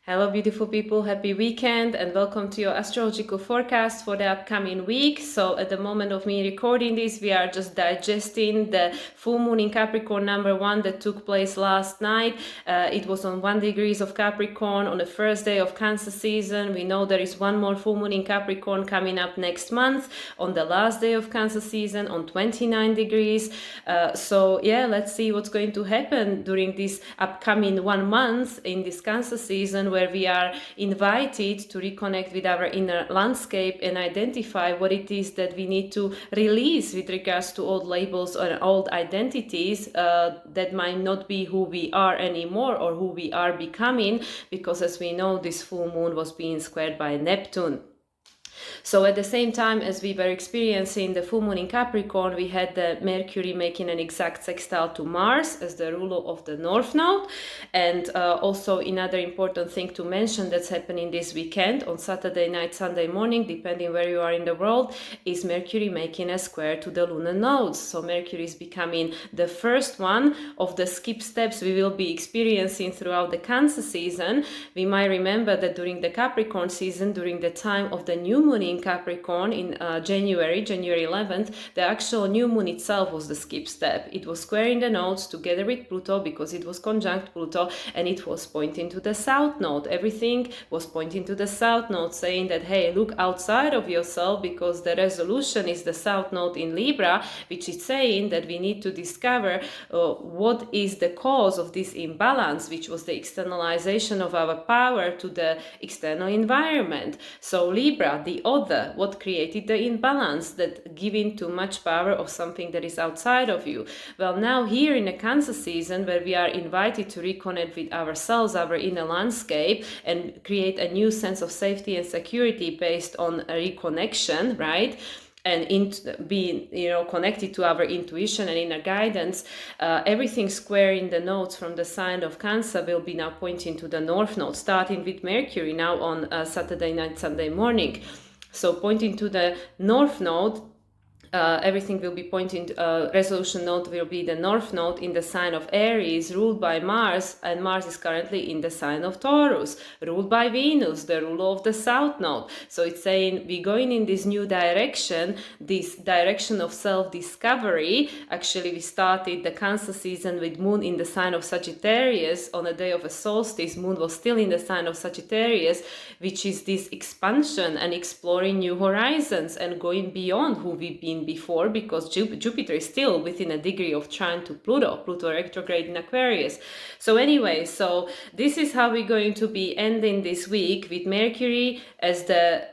Hello, beautiful people. Happy weekend and welcome to your astrological forecast for the upcoming week. So at the moment of me recording this, we are just digesting the full moon in Capricorn #1 that took place last night. It was on 1 degrees of Capricorn on the first day of Cancer season. We know there is one more full moon in Capricorn coming up next month on the last day of Cancer season on 29 degrees. Let's see what's going to happen during this upcoming 1 month in this Cancer season, where we are invited to reconnect with our inner landscape and identify what it is that we need to release with regards to old labels or old identities that might not be who we are anymore or who we are becoming, because as we know, this full moon was being squared by Neptune. So at the same time as we were experiencing the full moon in Capricorn, we had the Mercury making an exact sextile to Mars as the ruler of the North Node. And also another important thing to mention that's happening this weekend on Saturday night, Sunday morning, depending where you are in the world, is Mercury making a square to the Lunar Nodes. So Mercury is becoming the first one of the skip steps we will be experiencing throughout the Cancer season. We might remember that during the Capricorn season, during the time of the new moon in Capricorn in January 11th, the actual new moon itself was the skip step. It was squaring the nodes together with Pluto because it was conjunct Pluto, and it was pointing to the south node. Everything was pointing to the south node, saying that, hey, look outside of yourself, because the resolution is the south node in Libra, which is saying that we need to discover what is the cause of this imbalance, which was the externalization of our power to the external environment. So Libra, the other, what created the imbalance, that giving too much power of something that is outside of you. Well, now here in the Cancer season, where we are invited to reconnect with ourselves, our inner landscape, and create a new sense of safety and security based on a reconnection, right? And being connected to our intuition and inner guidance, everything squaring the nodes from the sign of Cancer will be now pointing to the North Node, starting with Mercury now on Saturday night, Sunday morning. So pointing to the North Node, everything will be pointing, resolution node will be the North Node in the sign of Aries, ruled by Mars, and Mars is currently in the sign of Taurus, ruled by Venus, the ruler of the South Node. So it's saying we're going in this new direction, this direction of self-discovery. Actually, we started the Cancer season with moon in the sign of Sagittarius. On the day of a solstice, moon was still in the sign of Sagittarius, which is this expansion and exploring new horizons and going beyond who we've been before, because Jupiter is still within a degree of trine to Pluto retrograde in Aquarius. So anyway, so this is how we're going to be ending this week, with Mercury as the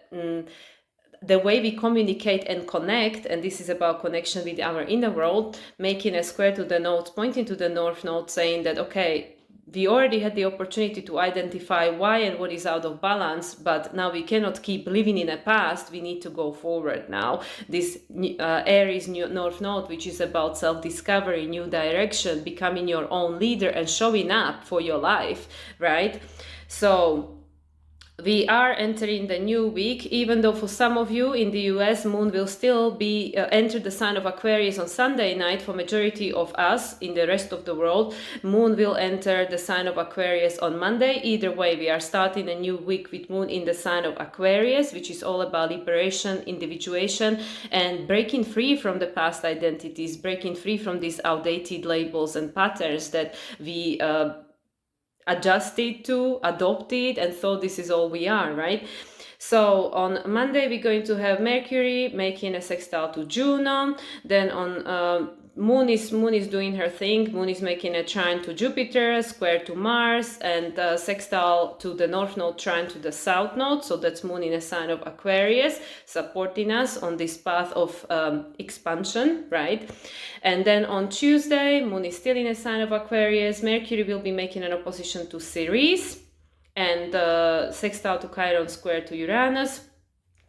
way we communicate and connect, and this is about connection with our inner world, making a square to the nodes, pointing to the North Node, saying that, okay, we already had the opportunity to identify why and what is out of balance, but now we cannot keep living in the past. We need to go forward now. This Aries North Node, which is about self-discovery, new direction, becoming your own leader and showing up for your life, right? So we are entering the new week, even though for some of you in the US, moon will still be enter the sign of Aquarius on Sunday night. For majority of us in the rest of the world, moon will enter the sign of Aquarius on Monday. Either way, we are starting a new week with moon in the sign of Aquarius, which is all about liberation, individuation, and breaking free from the past identities, breaking free from these outdated labels and patterns that we adjusted to, adopted, and thought this is all we are, right? So on Monday, we're going to have Mercury making a sextile to Juno. Then on Moon is doing her thing. Moon is making a trine to Jupiter, square to Mars, and sextile to the North Node, trine to the South Node. So that's Moon in a sign of Aquarius, supporting us on this path of expansion, right? And then on Tuesday, Moon is still in a sign of Aquarius. Mercury will be making an opposition to Ceres, and sextile to Chiron, square to Uranus.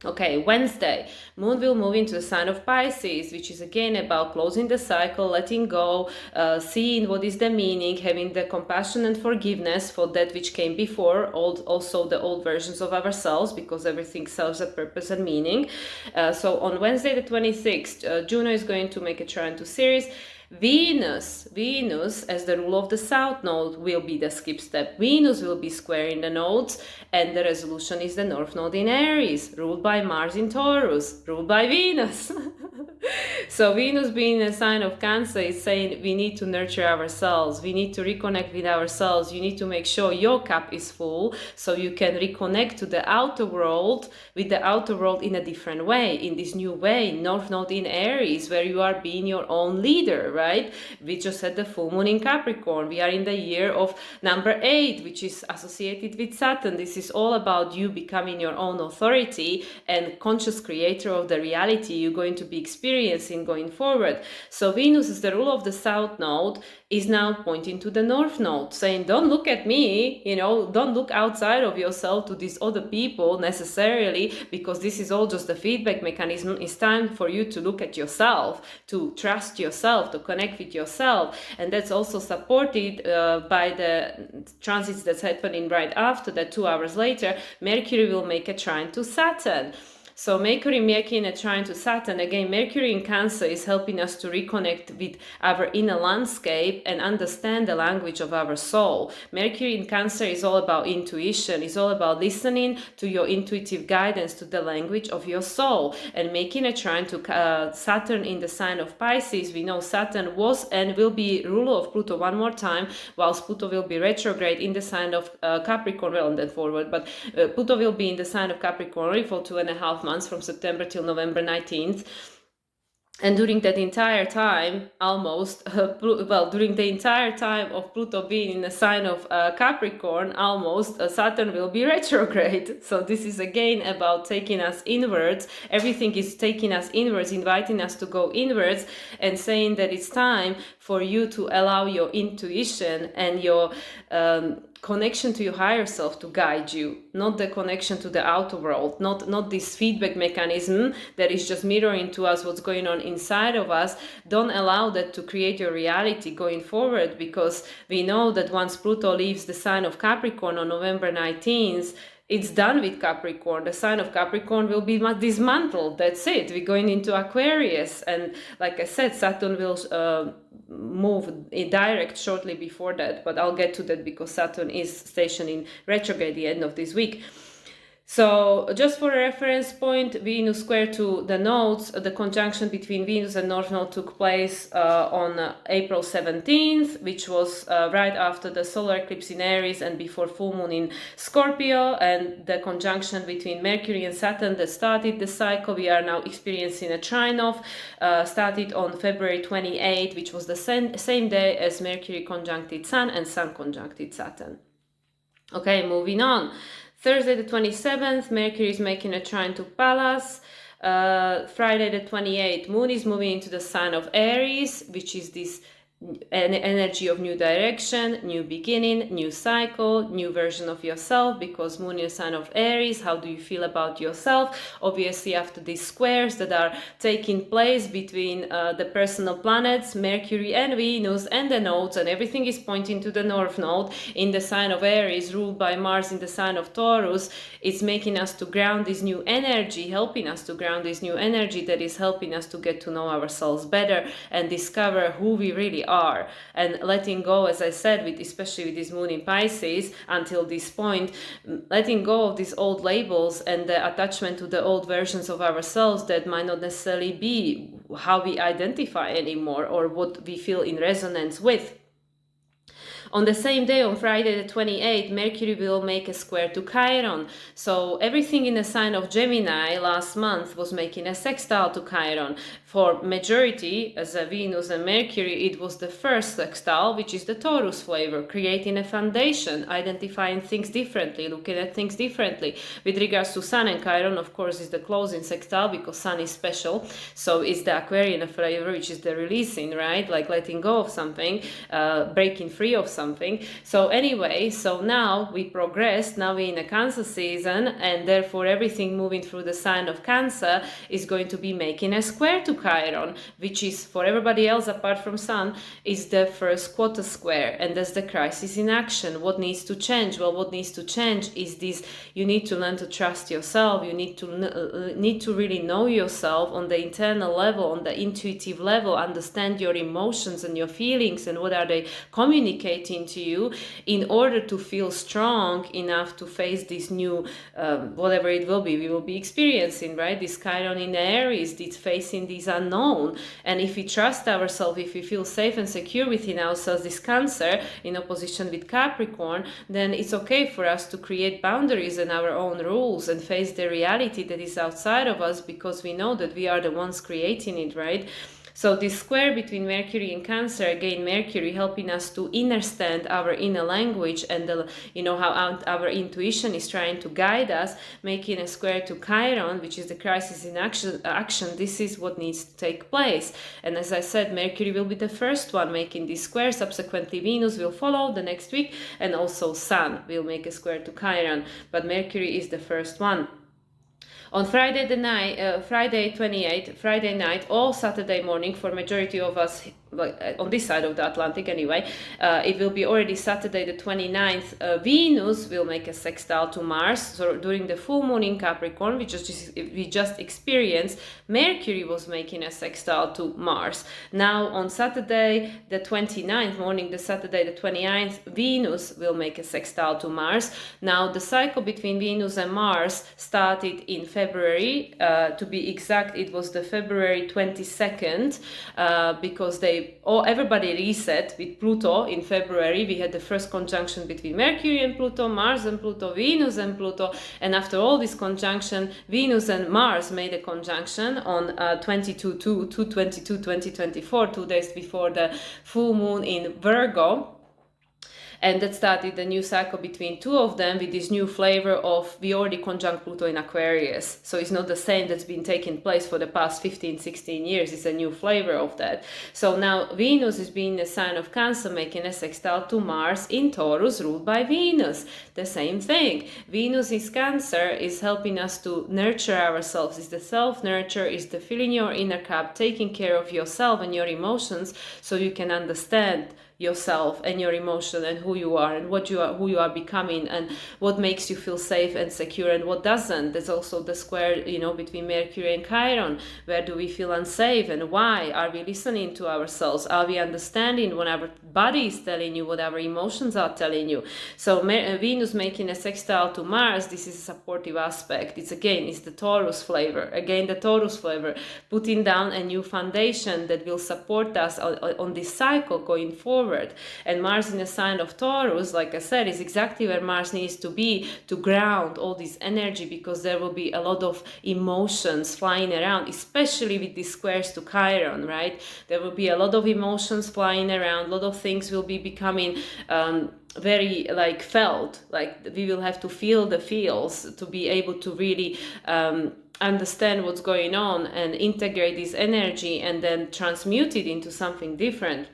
Okay, Wednesday, moon will move into the sign of Pisces, which is again about closing the cycle, letting go, seeing what is the meaning, having the compassion and forgiveness for that which came before, also the old versions of ourselves, because everything serves a purpose and meaning. So on Wednesday the 26th, Juno is going to make a trine to Ceres, Venus as the rule of the south node will be the skip step. Venus will be square in the nodes, and the resolution is the north node in Aries, ruled by Mars in Taurus, ruled by Venus. So Venus being a sign of Cancer is saying we need to nurture ourselves, we need to reconnect with ourselves, you need to make sure your cup is full so you can reconnect to the outer world, with the outer world in a different way, in this new way, north node in Aries, where you are being your own leader, right? We just had the full moon in Capricorn. We are in the year of number 8, which is associated with Saturn. This is all about you becoming your own authority and conscious creator of the reality you're going to be experiencing going forward. So Venus is the rule of the south node, is now pointing to the north node, saying don't look at me, don't look outside of yourself to these other people necessarily, because this is all just a feedback mechanism. It's time for you to look at yourself, to trust yourself, to connect with yourself. And that's also supported by the transits that's happening right after that. 2 hours later, Mercury will make a trine to Saturn. So Mercury making a trine to Saturn, again, Mercury in Cancer is helping us to reconnect with our inner landscape and understand the language of our soul. Mercury in Cancer is all about intuition, it's all about listening to your intuitive guidance, to the language of your soul. And making a trine to Saturn in the sign of Pisces, we know Saturn was and will be ruler of Pluto one more time, whilst Pluto will be retrograde in the sign of Capricorn, well, and then forward, but Pluto will be in the sign of Capricorn for 2.5 months, from September till November 19th. And during that entire time, during the entire time of Pluto being in the sign of Capricorn, Saturn will be retrograde. So this is again about taking us inwards. Everything is taking us inwards, inviting us to go inwards, and saying that it's time for you to allow your intuition and your connection to your higher self to guide you, not the connection to the outer world, not this feedback mechanism that is just mirroring to us what's going on inside of us. Don't allow that to create your reality going forward, because we know that once Pluto leaves the sign of Capricorn on November 19th, it's done with Capricorn. The sign of Capricorn will be dismantled. That's it. We're going into Aquarius. And like I said, Saturn will move in direct shortly before that. But I'll get to that because Saturn is stationed in retrograde at the end of this week. So just for a reference point, Venus square to the nodes, the conjunction between Venus and North Node took place on April 17th, which was right after the solar eclipse in Aries and before full moon in Scorpio. And the conjunction between Mercury and Saturn that started the cycle, we are now experiencing a trine of, started on February 28th, which was the same day as Mercury conjuncted Sun and Sun conjuncted Saturn. Okay, moving on. Thursday the 27th, Mercury is making a trine to Pallas. Friday the 28th, Moon is moving into the sign of Aries, which is this energy of new direction, new beginning, new cycle, new version of yourself, because Moon is a sign of Aries. How do you feel about yourself? Obviously, after these squares that are taking place between the personal planets, Mercury and Venus and the nodes, and everything is pointing to the North Node in the sign of Aries, ruled by Mars in the sign of Taurus. It's making us to ground this new energy, helping us to ground this new energy that is helping us to get to know ourselves better and discover who we really are, and letting go, as I said, especially with this moon in Pisces, until this point, letting go of these old labels and the attachment to the old versions of ourselves that might not necessarily be how we identify anymore or what we feel in resonance with. On the same day, on Friday the 28th, Mercury will make a square to Chiron. So everything in the sign of Gemini last month was making a sextile to Chiron. For majority, as a Venus and Mercury, it was the first sextile, which is the Taurus flavor, creating a foundation, identifying things differently, looking at things differently. With regards to Sun and Chiron, of course, is the closing sextile, because Sun is special. So it's the Aquarian flavor, which is the releasing, right? Like letting go of something, breaking free of something. something. So anyway, so now we progressed, now we're in a Cancer season, and therefore everything moving through the sign of Cancer is going to be making a square to Chiron, which is, for everybody else apart from Sun, is the first quarter square, and that's the crisis in action. What needs to change? Well, what needs to change is this: you need to learn to trust yourself. You need to really know yourself on the internal level, on the intuitive level, understand your emotions and your feelings and what are they communicating to you, in order to feel strong enough to face this new whatever it will be, we will be experiencing, right? This Chiron in Aries, it's facing this unknown. And if we trust ourselves, if we feel safe and secure within ourselves, this Cancer in opposition with Capricorn, then it's okay for us to create boundaries and our own rules and face the reality that is outside of us, because we know that we are the ones creating it, right? So this square between Mercury and Cancer, again, Mercury helping us to understand our inner language and how our intuition is trying to guide us, making a square to Chiron, which is the crisis in action. This is what needs to take place. And as I said, Mercury will be the first one making this square. Subsequently, Venus will follow the next week, and also Sun will make a square to Chiron. But Mercury is the first one. On Friday 28th, Friday night, or Saturday morning for majority of us, on this side of the Atlantic anyway, it will be already Saturday the 29th. Venus will make a sextile to Mars. So during the full moon in Capricorn, we just experienced, Mercury was making a sextile to Mars. Now on Saturday the 29th morning, the Saturday the 29th, Venus will make a sextile to Mars. Now the cycle between Venus and Mars started in February. To be exact, it was the February 22nd, because everybody reset with Pluto in February. We had the first conjunction between Mercury and Pluto, Mars and Pluto, Venus and Pluto, and after all this conjunction, Venus and Mars made a conjunction on 2/22/2024, 2 days before the full moon in Virgo. And that started the new cycle between two of them with this new flavor of, we already conjunct Pluto in Aquarius. So it's not the same that's been taking place for the past 15, 16 years. It's a new flavor of that. So now Venus is being a sign of Cancer, making a sextile to Mars in Taurus, ruled by Venus. The same thing. Venus is Cancer, is helping us to nurture ourselves. It's the self-nurture, is the filling your inner cup, taking care of yourself and your emotions so you can understand yourself and your emotion and who you are and who you are becoming and what makes you feel safe and secure and what doesn't. There's also the square, between Mercury and Chiron. Where do we feel unsafe and why? Are we listening to ourselves? Are we understanding what our body is telling you, what our emotions are telling you? So Venus making a sextile to Mars, this is a supportive aspect. It's the Taurus flavor. Again, the Taurus flavor, putting down a new foundation that will support us on this cycle going forward. And Mars in a sign of Taurus, like I said, is exactly where Mars needs to be to ground all this energy, because there will be a lot of emotions flying around, especially with these squares to Chiron, right? There will be a lot of emotions flying around, a lot of things will be becoming very felt, we will have to feel the feels to be able to really understand what's going on and integrate this energy and then transmute it into something different.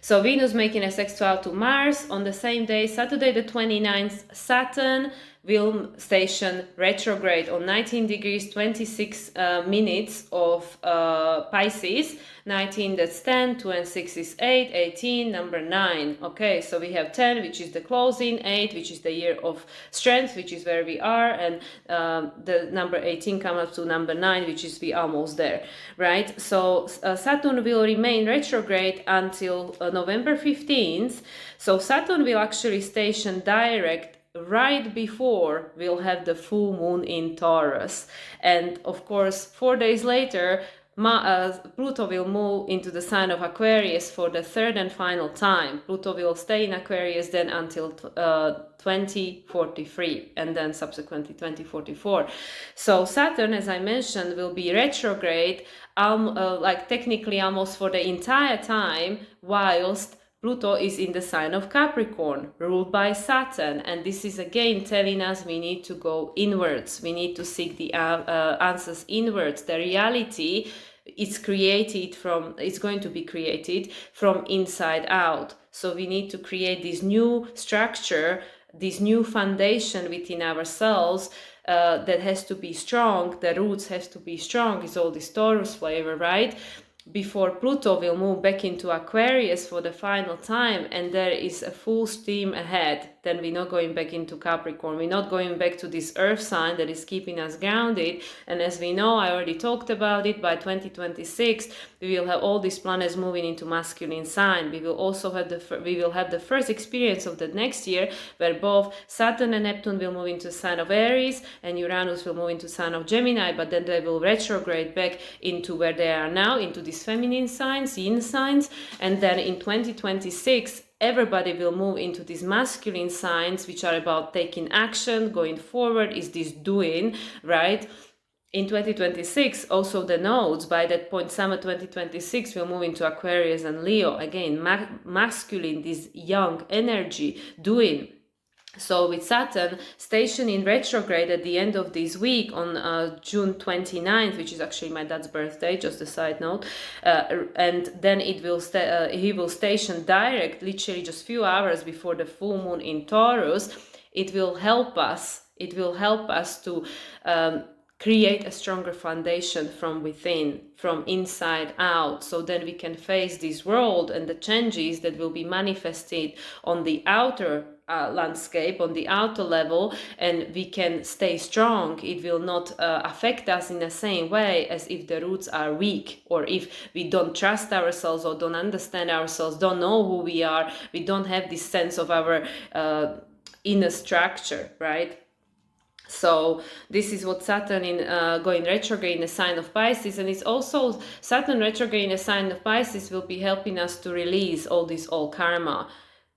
So Venus making a sextile to Mars on the same day, Saturday the 29th, Saturn will station retrograde on 19 degrees 26 minutes of Pisces. 19, that's 10, 2 and 6 is 8, 18, number 9. Okay, so we have 10, which is the closing, 8, which is the year of strength, which is where we are, and the number 18 comes up to number 9, which is we almost there, right? So Saturn will remain retrograde until November 15th. So Saturn will actually station direct right before we'll have the full moon in Taurus. And of course, 4 days later, Pluto will move into the sign of Aquarius for the third and final time. Pluto will stay in Aquarius then until 2043 and then subsequently 2044. So Saturn, as I mentioned, will be retrograde technically almost for the entire time, whilst Pluto is in the sign of Capricorn, ruled by Saturn, and this is again telling us we need to go inwards. We need to seek the answers inwards. The reality is going to be created from inside out. So we need to create this new structure, this new foundation within ourselves that has to be strong. The roots has to be strong. It's all this Taurus flavor, right? Before Pluto will move back into Aquarius for the final time, and there is a full steam ahead. Then we're not going back into Capricorn. We're not going back to this earth sign that is keeping us grounded. And as we know, I already talked about it, by 2026 we will have all these planets moving into masculine sign. We will also have the first experience of the next year where both Saturn and Neptune will move into sign of Aries and Uranus will move into sign of Gemini, but then they will retrograde back into where they are now, into these feminine signs, yin signs. And then in 2026 everybody will move into these masculine signs, which are about taking action, going forward, is this doing, right? In 2026, also the nodes, by that point, summer 2026, will move into Aquarius and Leo. Again, masculine, this young energy, doing. So with Saturn stationed in retrograde at the end of this week on June 29th, which is actually my dad's birthday, just a side note, and then he will station direct, literally just few hours before the full moon in Taurus. It will help us to create a stronger foundation from within, from inside out, so then we can face this world and the changes that will be manifested on the outer landscape, on the outer level, and we can stay strong. It will not affect us in the same way as if the roots are weak, or if we don't trust ourselves or don't understand ourselves, don't know who we are, we don't have this sense of our inner structure, right? So this is what Saturn going retrograde in the sign of Pisces, and it's also Saturn retrograde in the sign of Pisces will be helping us to release all this old karma.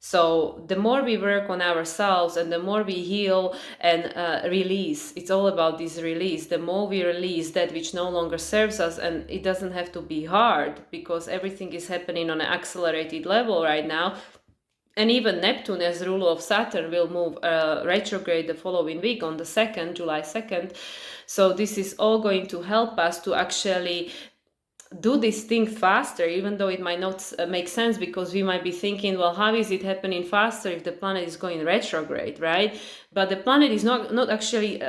So the more we work on ourselves and the more we heal and release, it's all about this release. The more we release that which no longer serves us, and it doesn't have to be hard because everything is happening on an accelerated level right now. And even Neptune, as ruler of Saturn, will move retrograde the following week on the 2nd, July 2nd. So this is all going to help us to actually do this thing faster, even though it might not make sense, because we might be thinking, well, how is it happening faster if the planet is going retrograde, right? But the planet is not actually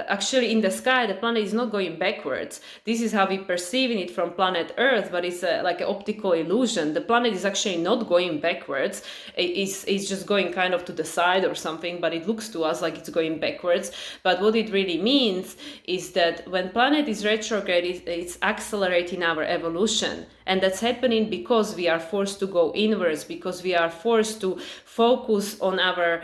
in the sky. The planet is not going backwards. This is how we perceiving it from planet Earth, but it's like an optical illusion. The planet is actually not going backwards. It's just going kind of to the side or something, but it looks to us like it's going backwards. But what it really means is that when planet is retrograde, it's accelerating our evolution. And that's happening because we are forced to go inwards, because we are forced to focus on our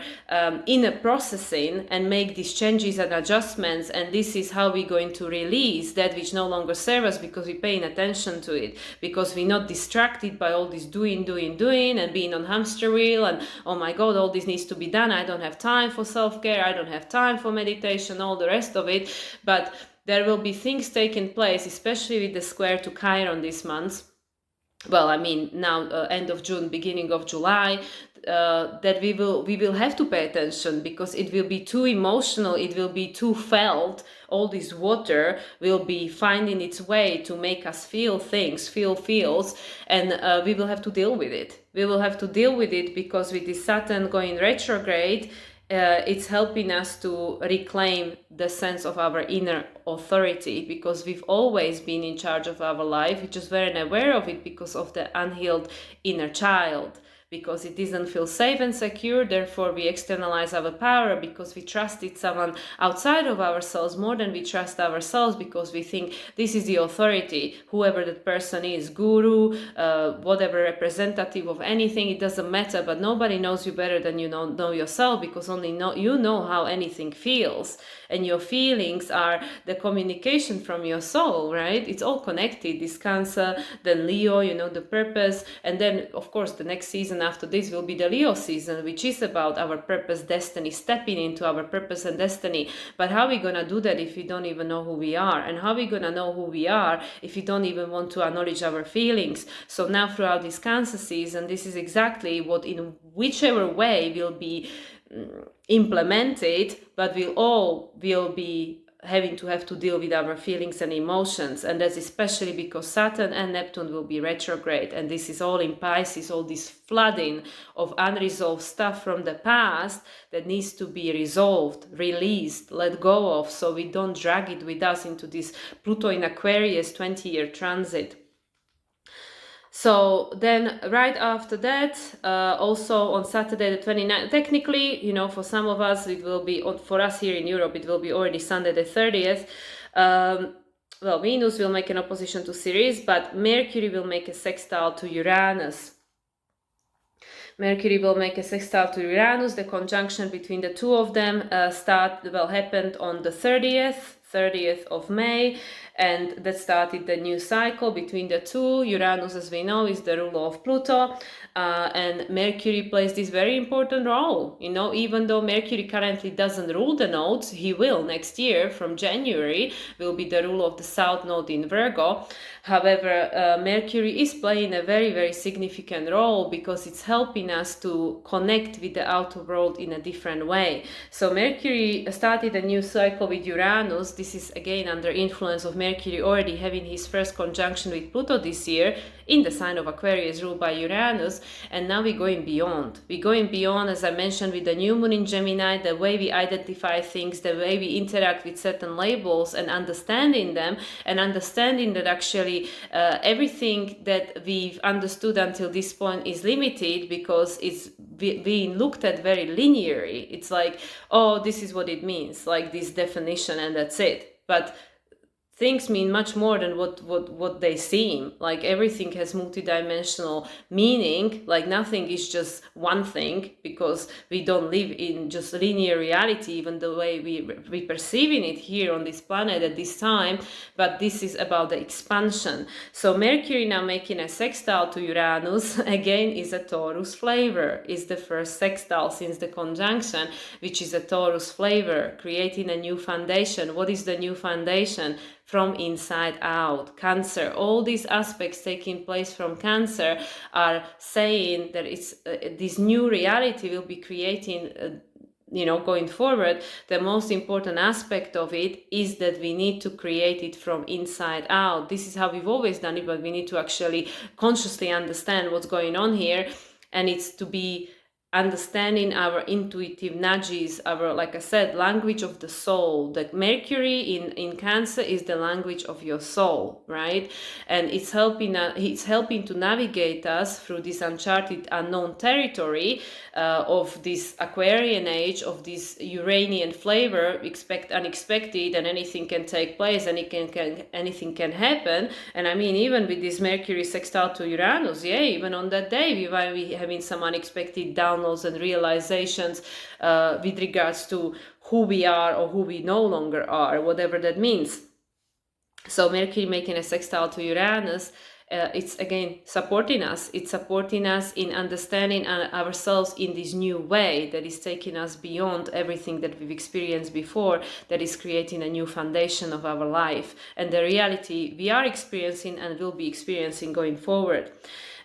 inner processing and make these changes and adjustments. And this is how we're going to release that which no longer serves us, because we're paying attention to it, because we're not distracted by all this doing and being on hamster wheel and, oh my God, all this needs to be done. I don't have time for self-care. I don't have time for meditation, all the rest of it. But there will be things taking place, especially with the square to Chiron this month. Well, I mean, now end of June, beginning of July, that we will have to pay attention, because it will be too emotional, it will be too felt. All this water will be finding its way to make us feel things, feel feels, and we will have to deal with it. We will have to deal with it because with this Saturn going retrograde, it's helping us to reclaim the sense of our inner authority, because we've always been in charge of our life. We just weren't aware of it because of the unhealed inner child, because it doesn't feel safe and secure. Therefore, we externalize our power because we trusted someone outside of ourselves more than we trust ourselves, because we think this is the authority, whoever that person is, guru, whatever, representative of anything, it doesn't matter. But nobody knows you better than you know yourself, because only you know how anything feels. And your feelings are the communication from your soul, right? It's all connected. This Cancer, then Leo, the purpose. And then, of course, the next season after this will be the Leo season, which is about our purpose, destiny, stepping into our purpose and destiny. But how are we going to do that if we don't even know who we are? And how are we going to know who we are if we don't even want to acknowledge our feelings? So now throughout this Cancer season, this is exactly what, in whichever way, will be implemented, but we all will be have to deal with our feelings and emotions. And that's especially because Saturn and Neptune will be retrograde, and this is all in Pisces, all this flooding of unresolved stuff from the past that needs to be resolved, released, let go of, so we don't drag it with us into this Pluto in Aquarius 20-year transit. So then right after that, also on Saturday the 29th, technically, you know, for some of us it will be, for us here in Europe, it will be already Sunday the 30th. Well, Venus will make an opposition to Ceres, but Mercury will make a sextile to Uranus. Mercury will make a sextile to Uranus. The conjunction between the two of them happened on the 30th of May, and that started the new cycle between the two. Uranus, as we know, is the ruler of Pluto, and Mercury plays this very important role. You know, even though Mercury currently doesn't rule the nodes, he will next year from January, will be the ruler of the South Node in Virgo. However, Mercury is playing a very, very significant role because it's helping us to connect with the outer world in a different way. So Mercury started a new cycle with Uranus. This is again under influence of Mercury already having his first conjunction with Pluto this year in the sign of Aquarius ruled by Uranus, and now we're going beyond. We're going beyond, as I mentioned, with the new moon in Gemini, the way we identify things, the way we interact with certain labels and understanding them, and understanding that actually everything that we've understood until this point is limited because it's being looked at very linearly. It's like, oh, this is what it means, like this definition, and that's it. But things mean much more than what they seem. Like everything has multidimensional meaning. Like nothing is just one thing, because we don't live in just linear reality, even the way we perceiving it here on this planet at this time. But this is about the expansion. So Mercury now making a sextile to Uranus again is a Taurus flavor. Is the first sextile since the conjunction, which is a Taurus flavor, creating a new foundation. What is the new foundation? From inside out. Cancer, all these aspects taking place from Cancer are saying that it's this new reality will be creating going forward. The most important aspect of it is that we need to create it from inside out. This is how we've always done it, but we need to actually consciously understand what's going on here, and it's to be understanding our intuitive nudges, our, like I said, language of the soul. That Mercury in Cancer is the language of your soul, right? And it's helping to navigate us through this uncharted, unknown territory of this Aquarian age, of this Uranian flavor. Expect unexpected, and anything can take place, and anything can happen. And I mean, even with this Mercury sextile to Uranus, even on that day we might be having some unexpected downloads and realizations with regards to who we are or who we no longer are, whatever that means. So Mercury making a sextile to Uranus, it's again supporting us. It's supporting us in understanding ourselves in this new way that is taking us beyond everything that we've experienced before, that is creating a new foundation of our life and the reality we are experiencing and will be experiencing going forward.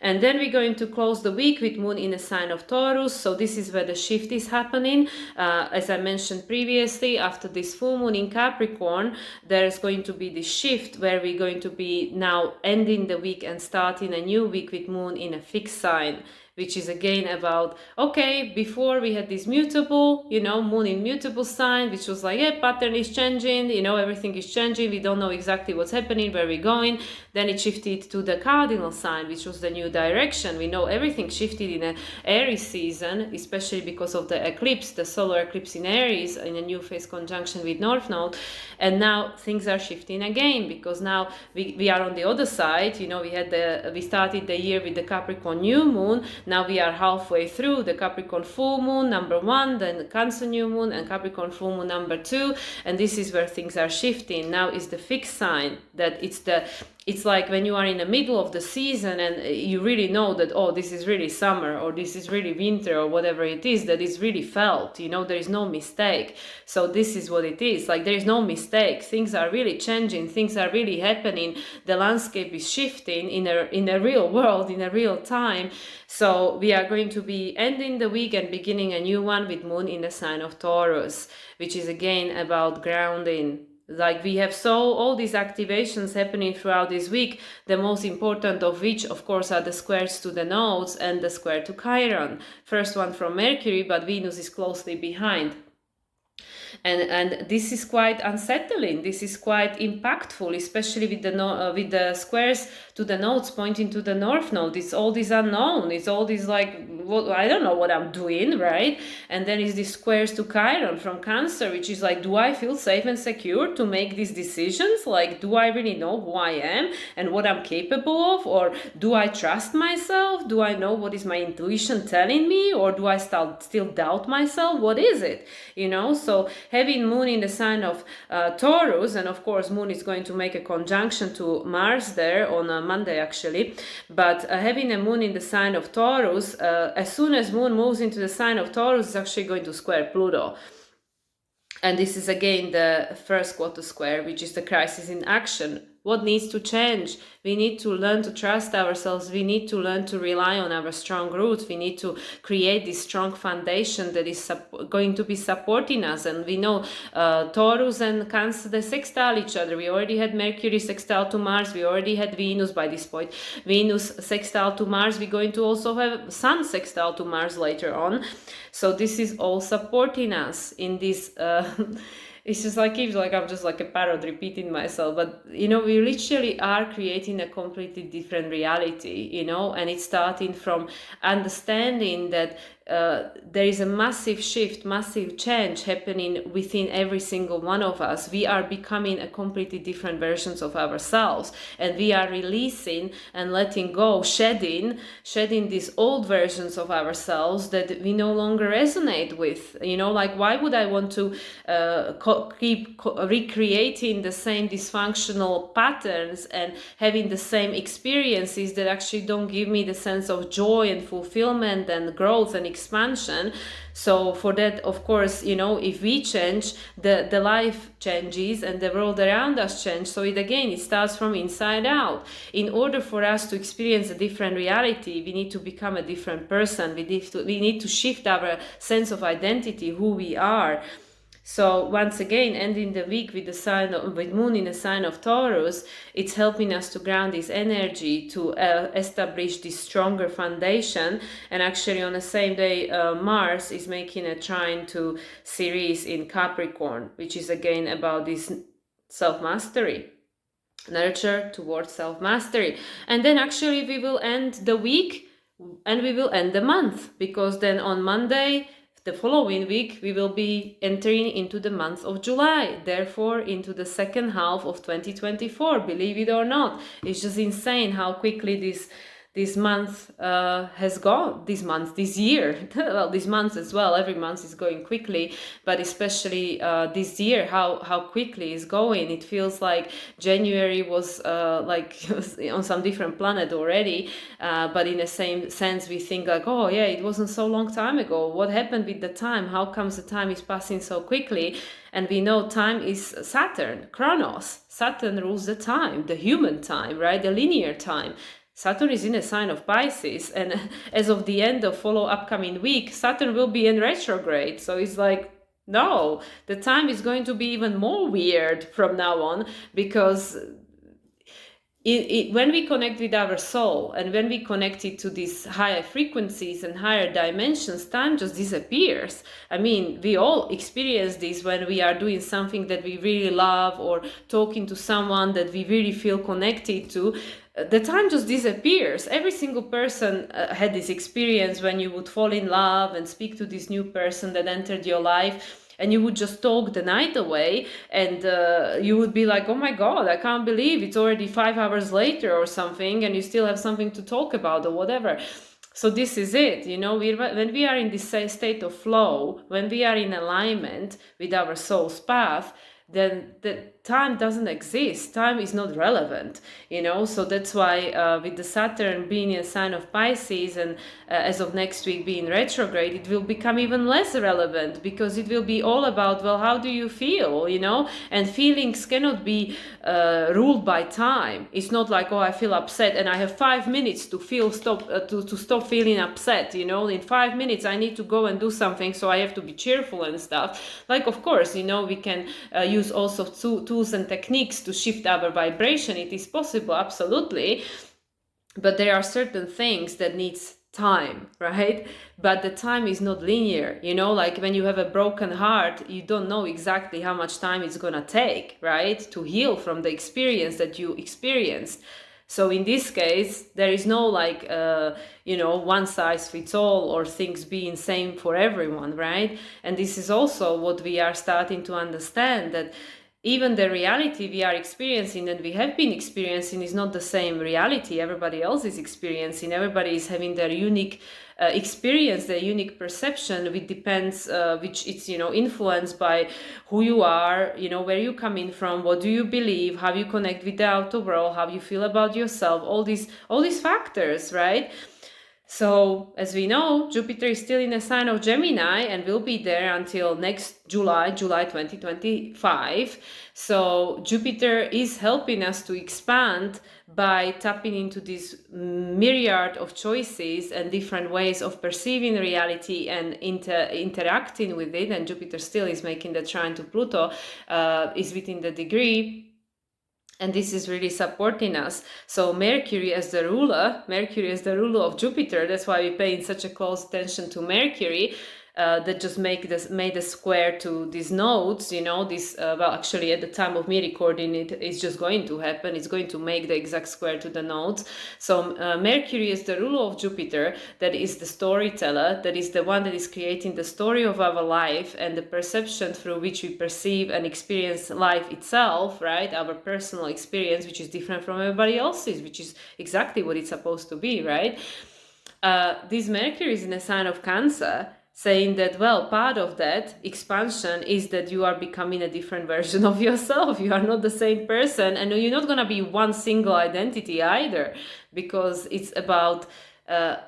And then we're going to close the week with Moon in a sign of Taurus. So this is where the shift is happening. As I mentioned previously, after this full moon in Capricorn, there's going to be this shift where we're going to be now ending the week and starting a new week with Moon in a fixed sign, which is again about, okay, before we had this mutable, moon in mutable sign, which was like, pattern is changing, everything is changing, we don't know exactly what's happening, where we're going. Then it shifted to the cardinal sign, which was the new direction. We know everything shifted in an Aries season, especially because of the eclipse, the solar eclipse in Aries, in a new phase conjunction with North Node. And now things are shifting again, because now we are on the other side. We started the year with the Capricorn new moon. Now we are halfway through the Capricorn full moon number 1, then the Cancer new moon, and Capricorn full moon number 2. And this is where things are shifting. Now is the fixed sign, that it's like when you are in the middle of the season and you really know that, oh, this is really summer, or this is really winter, or whatever it is, that is really felt, there is no mistake. So this is what it is. Like, there is no mistake. Things are really changing. Things are really happening. The landscape is shifting in a real world, in a real time. So we are going to be ending the week and beginning a new one with Moon in the sign of Taurus, which is again about grounding, Like we have all these activations happening throughout this week, the most important of which of course are the squares to the nodes and the square to Chiron. First one from Mercury, but Venus is closely behind. And this is quite unsettling. This is quite impactful, especially with the squares to the nodes pointing to the north node. It's all this unknown. It's all this like, well, I don't know what I'm doing, right? And then it's these squares to Chiron from Cancer, which is like, do I feel safe and secure to make these decisions? Like, do I really know who I am and what I'm capable of? Or do I trust myself? Do I know what is my intuition telling me? Or do I still doubt myself? What is it? You know, so having Moon in the sign of Taurus, and of course Moon is going to make a conjunction to Mars there on Monday actually, but having a Moon in the sign of Taurus, as soon as Moon moves into the sign of Taurus, it's actually going to square Pluto. And this is again the first quarter square, which is the crisis in action. What needs to change? We need to learn to trust ourselves. We need to learn to rely on our strong roots. We need to create this strong foundation that is going to be supporting us. And we know Taurus and Cancer, they sextile each other. We already had Mercury sextile to Mars. We already had Venus by this point. Venus sextile to Mars. We're going to also have Sun sextile to Mars later on. So this is all supporting us in this... It's just like, I'm just like a parrot repeating myself, but you know, we literally are creating a completely different reality, you know, and it's starting from understanding that there is a massive shift, massive change happening within every single one of us. We are becoming a completely different versions of ourselves, and we are releasing and letting go, shedding these old versions of ourselves that we no longer resonate with. You know, like, why would I want to keep recreating the same dysfunctional patterns and having the same experiences that actually don't give me the sense of joy and fulfillment and growth and expansion? So for that, of course, you know, if we change, the life changes and the world around us change. So it starts from inside out. In order for us to experience a different reality, we need to become a different person. We need to shift our sense of identity, who we are. So once again, ending the week with with Moon in the sign of Taurus, it's helping us to ground this energy, to establish this stronger foundation. And actually on the same day, Mars is making a trine to Ceres in Capricorn, which is again about this self-mastery. Nurture towards self-mastery. And then actually we will end the week and we will end the month, because then on Monday, the following week, we will be entering into the month of July, therefore into the second half of 2024, believe it or not. It's just insane how quickly this month has gone, this year, well, this month as well, every month is going quickly, but especially this year, how quickly it's going. It feels like January was like on some different planet already, but in the same sense, we think like, oh yeah, it wasn't so long time ago. What happened with the time? How comes the time is passing so quickly? And we know time is Saturn, Chronos. Saturn rules the time, the human time, right? The linear time. Saturn is in a sign of Pisces, and as of the end of upcoming week, Saturn will be in retrograde. So it's like, no, the time is going to be even more weird from now on, because when we connect with our soul and when we connect it to these higher frequencies and higher dimensions, time just disappears. I mean, we all experience this when we are doing something that we really love or talking to someone that we really feel connected to. The time just disappears. Every single person had this experience when you would fall in love and speak to this new person that entered your life, and you would just talk the night away, and you would be like, oh my God, I can't believe it's already 5 hours later or something, and you still have something to talk about or whatever. So this is it, you know, when we are in this state of flow, when we are in alignment with our soul's path, then the time doesn't exist. Time is not relevant, you know. So that's why with the Saturn being in a sign of Pisces and as of next week being retrograde, it will become even less relevant, because it will be all about, well, how do you feel, you know? And feelings cannot be ruled by time. It's not like, oh, I feel upset and I have 5 minutes to stop feeling upset, you know. In 5 minutes I need to go and do something, so I have to be cheerful and stuff. Like, of course, you know, we can use also tools and techniques to shift our vibration. It is possible, absolutely. But there are certain things that needs time, right? But the time is not linear, you know, like when you have a broken heart, you don't know exactly how much time it's gonna take, right, to heal from the experience that you experienced. So in this case, there is no like, you know, one size fits all or things being same for everyone, right? And this is also what we are starting to understand, that even the reality we are experiencing and we have been experiencing is not the same reality everybody else is experiencing. Everybody is having their unique experience, their unique perception, which depends, which it's, you know, influenced by who you are, you know, where you coming from, what do you believe, how you connect with the outer world, how you feel about yourself, all these factors, right? So, as we know, Jupiter is still in a sign of Gemini and will be there until next July 2025. So, Jupiter is helping us to expand by tapping into this myriad of choices and different ways of perceiving reality and interacting with it. And Jupiter still is making the trine to Pluto, is within the degree. And this is really supporting us. So Mercury as the ruler of Jupiter, that's why we're paying such a close attention to Mercury, that just made a square to these nodes, you know, this, well, actually at the time of me recording it, it's just going to happen. It's going to make the exact square to the nodes. So Mercury is the ruler of Jupiter, that is the storyteller, that is the one that is creating the story of our life and the perception through which we perceive and experience life itself, right? Our personal experience, which is different from everybody else's, which is exactly what it's supposed to be, right? This Mercury is in a sign of Cancer, saying that, well, part of that expansion is that you are becoming a different version of yourself. You are not the same person, and you're not going to be one single identity either, because it's about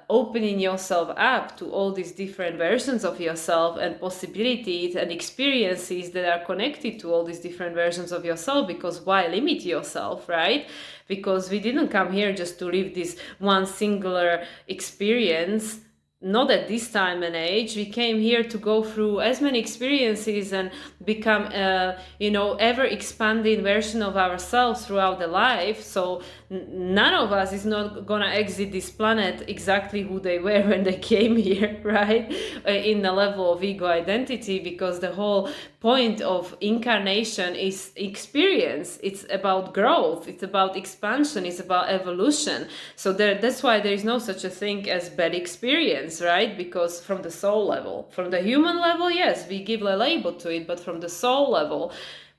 opening yourself up to all these different versions of yourself and possibilities and experiences that are connected to all these different versions of yourself. Because why limit yourself, right? Because we didn't come here just to live this one singular experience. Not at this time and age. We came here to go through as many experiences and become you know, ever expanding version of ourselves throughout the life. So none of us is not gonna exit this planet exactly who they were when they came here, right? In the level of ego identity, because the whole point of incarnation is experience. It's about growth, it's about expansion, it's about evolution. So that's why there is no such a thing as bad experience, right? Because from the soul level, from the human level, yes, we give a label to it, but from the soul level,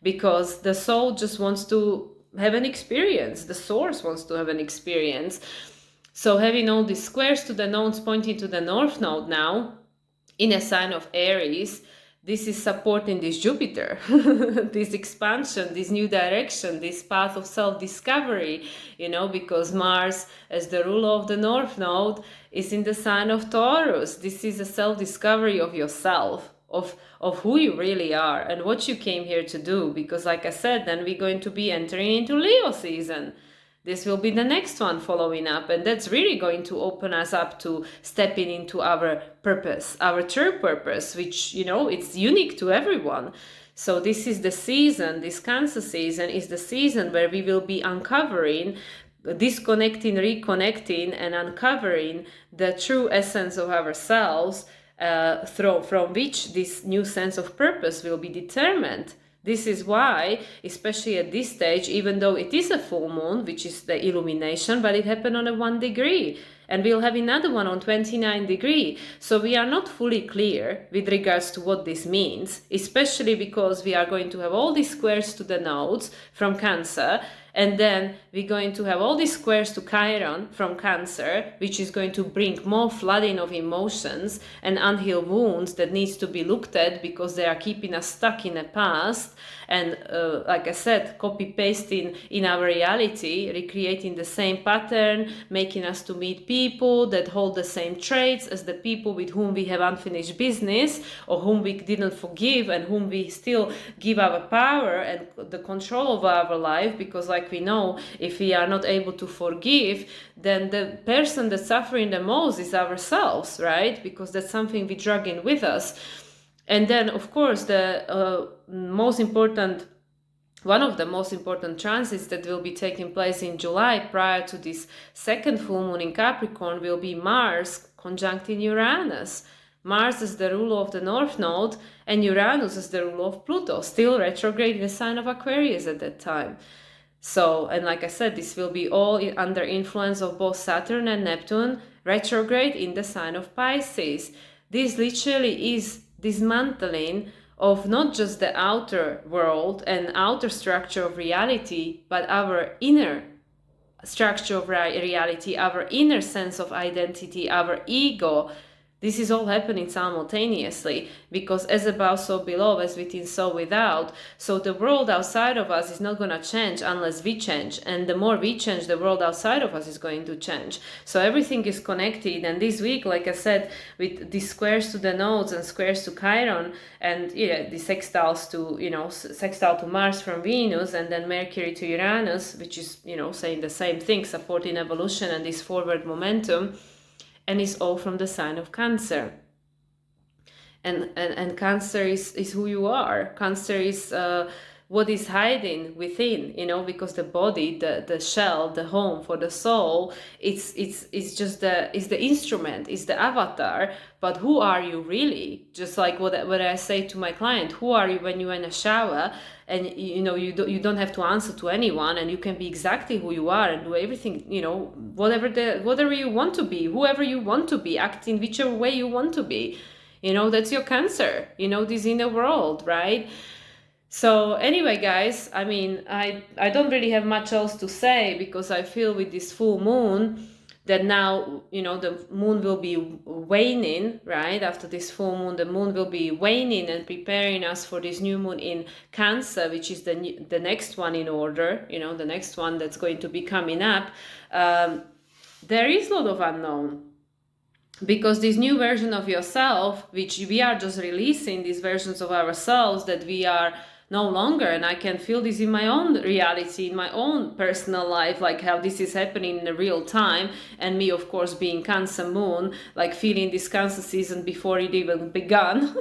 because the soul just wants to have an experience, the source wants to have an experience. So having all these squares to the nodes pointing to the north node now in a sign of Aries, this is supporting this Jupiter, this expansion, this new direction, this path of self-discovery, you know, because Mars, as the ruler of the North Node, is in the sign of Taurus. This is a self-discovery of yourself, of who you really are and what you came here to do. Because like I said, then we're going to be entering into Leo season. This will be the next one following up, and that's really going to open us up to stepping into our purpose, our true purpose, which, you know, it's unique to everyone. So this is the season, this Cancer season is the season where we will be uncovering, disconnecting, reconnecting, and uncovering the true essence of ourselves, from which this new sense of purpose will be determined. This is why, especially at this stage, even though it is a full moon, which is the illumination, but it happened on a 1 degree, and we'll have another one on 29 degree. So we are not fully clear with regards to what this means, especially because we are going to have all these squares to the nodes from Cancer, and then we're going to have all these squares to Chiron from Cancer, which is going to bring more flooding of emotions and unhealed wounds that needs to be looked at, because they are keeping us stuck in the past. And like I said, copy-pasting in our reality, recreating the same pattern, making us to meet people that hold the same traits as the people with whom we have unfinished business, or whom we didn't forgive, and whom we still give our power and the control of our life. Because like we know, if we are not able to forgive, then the person that's suffering the most is ourselves, right? Because that's something we drag in with us. And then, of course, the most important one of the most important transits that will be taking place in July prior to this second full moon in Capricorn will be Mars conjuncting Uranus. Mars is the ruler of the North Node and Uranus is the ruler of Pluto, still retrograde in the sign of Aquarius at that time. So, and like I said, this will be all under influence of both Saturn and Neptune retrograde in the sign of Pisces. This literally is dismantling of not just the outer world and outer structure of reality, but our inner structure of reality, our inner sense of identity, our ego. This is all happening simultaneously, because as above, so below, as within, so without. So the world outside of us is not going to change unless we change. And the more we change, the world outside of us is going to change. So everything is connected. And this week, like I said, with the squares to the nodes and squares to Chiron, and the sextiles to, sextile to Mars from Venus, and then Mercury to Uranus, which is, saying the same thing, supporting evolution and this forward momentum. And it's all from the sign of Cancer. And Cancer is who you are. Cancer is what is hiding within, because the body, the shell, the home for the soul, it's just the instrument, it's the avatar. But who are you really? Just like what I say to my client, who are you when you're in a shower? And you don't have to answer to anyone, and you can be exactly who you are and do everything, whatever you want to be, whoever you want to be, act in whichever way you want to be. That's your Cancer, this inner world, right? So anyway, guys, I mean, I don't really have much else to say, because I feel with this full moon that now, the moon will be waning, right? After this full moon, the moon will be waning and preparing us for this new moon in Cancer, which is the next one in order, the next one that's going to be coming up. There is a lot of unknown. Because this new version of yourself, which we are just releasing, these versions of ourselves that we are no longer, and I can feel this in my own reality, in my own personal life, like how this is happening in the real time, and me, of course, being Cancer moon, like feeling this Cancer season before it even begun.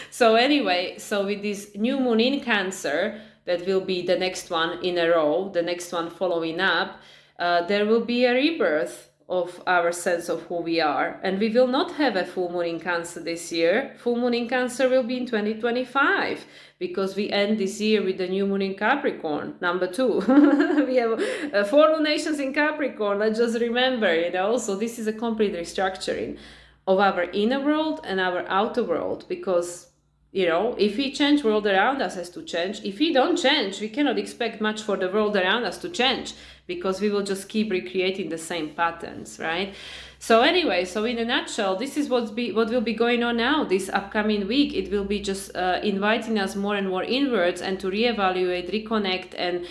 So anyway, so with this new moon in Cancer, that will be the next one in a row, the next one following up, there will be a rebirth of our sense of who we are. And we will not have a full moon in Cancer this year. Full moon in Cancer will be in 2025, because we end this year with the new moon in Capricorn, number 2. We have 4 lunations in Capricorn, let's just remember, So this is a complete restructuring of our inner world and our outer world, because if we change, world around us has to change. If we don't change, we cannot expect much for the world around us to change, because we will just keep recreating the same patterns, right? So anyway, so in a nutshell, this is what will be going on now this upcoming week. It will be just inviting us more and more inwards, and to reevaluate, reconnect, and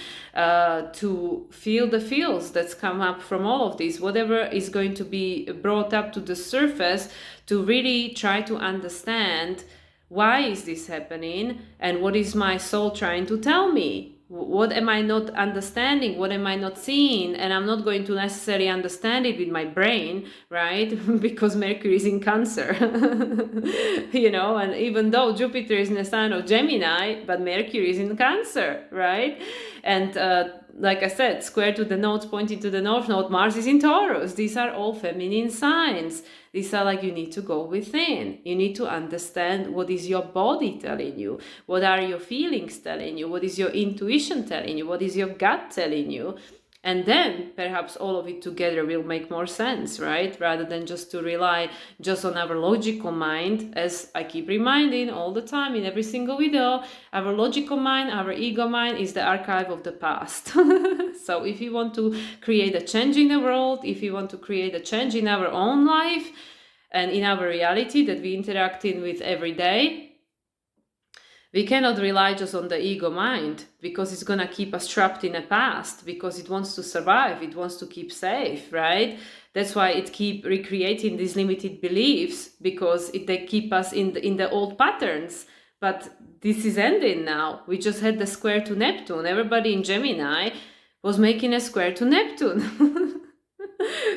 to feel the feels that's come up from all of this, whatever is going to be brought up to the surface, to really try to understand, why is this happening, and what is my soul trying to tell me? What am I not understanding? What am I not seeing? And I'm not going to necessarily understand it with my brain, right? Because Mercury is in Cancer, and even though Jupiter is in the sign of Gemini, but Mercury is in Cancer, right? And like I said, square to the nodes pointing to the North Node, Mars is in Taurus. These are all feminine signs. These are like, you need to go within. You need to understand what is your body telling you. What are your feelings telling you? What is your intuition telling you? What is your gut telling you? And then perhaps all of it together will make more sense, right? Rather than just to rely just on our logical mind, as I keep reminding all the time in every single video, our logical mind, our ego mind is the archive of the past. So if you want to create a change in the world, if you want to create a change in our own life and in our reality that we interact in with every day, we cannot rely just on the ego mind, because it's going to keep us trapped in the past, because it wants to survive, it wants to keep safe, right? That's why it keep recreating these limited beliefs, because they keep us in the old patterns. But this is ending now. We just had the square to Neptune. Everybody in Gemini was making a square to Neptune.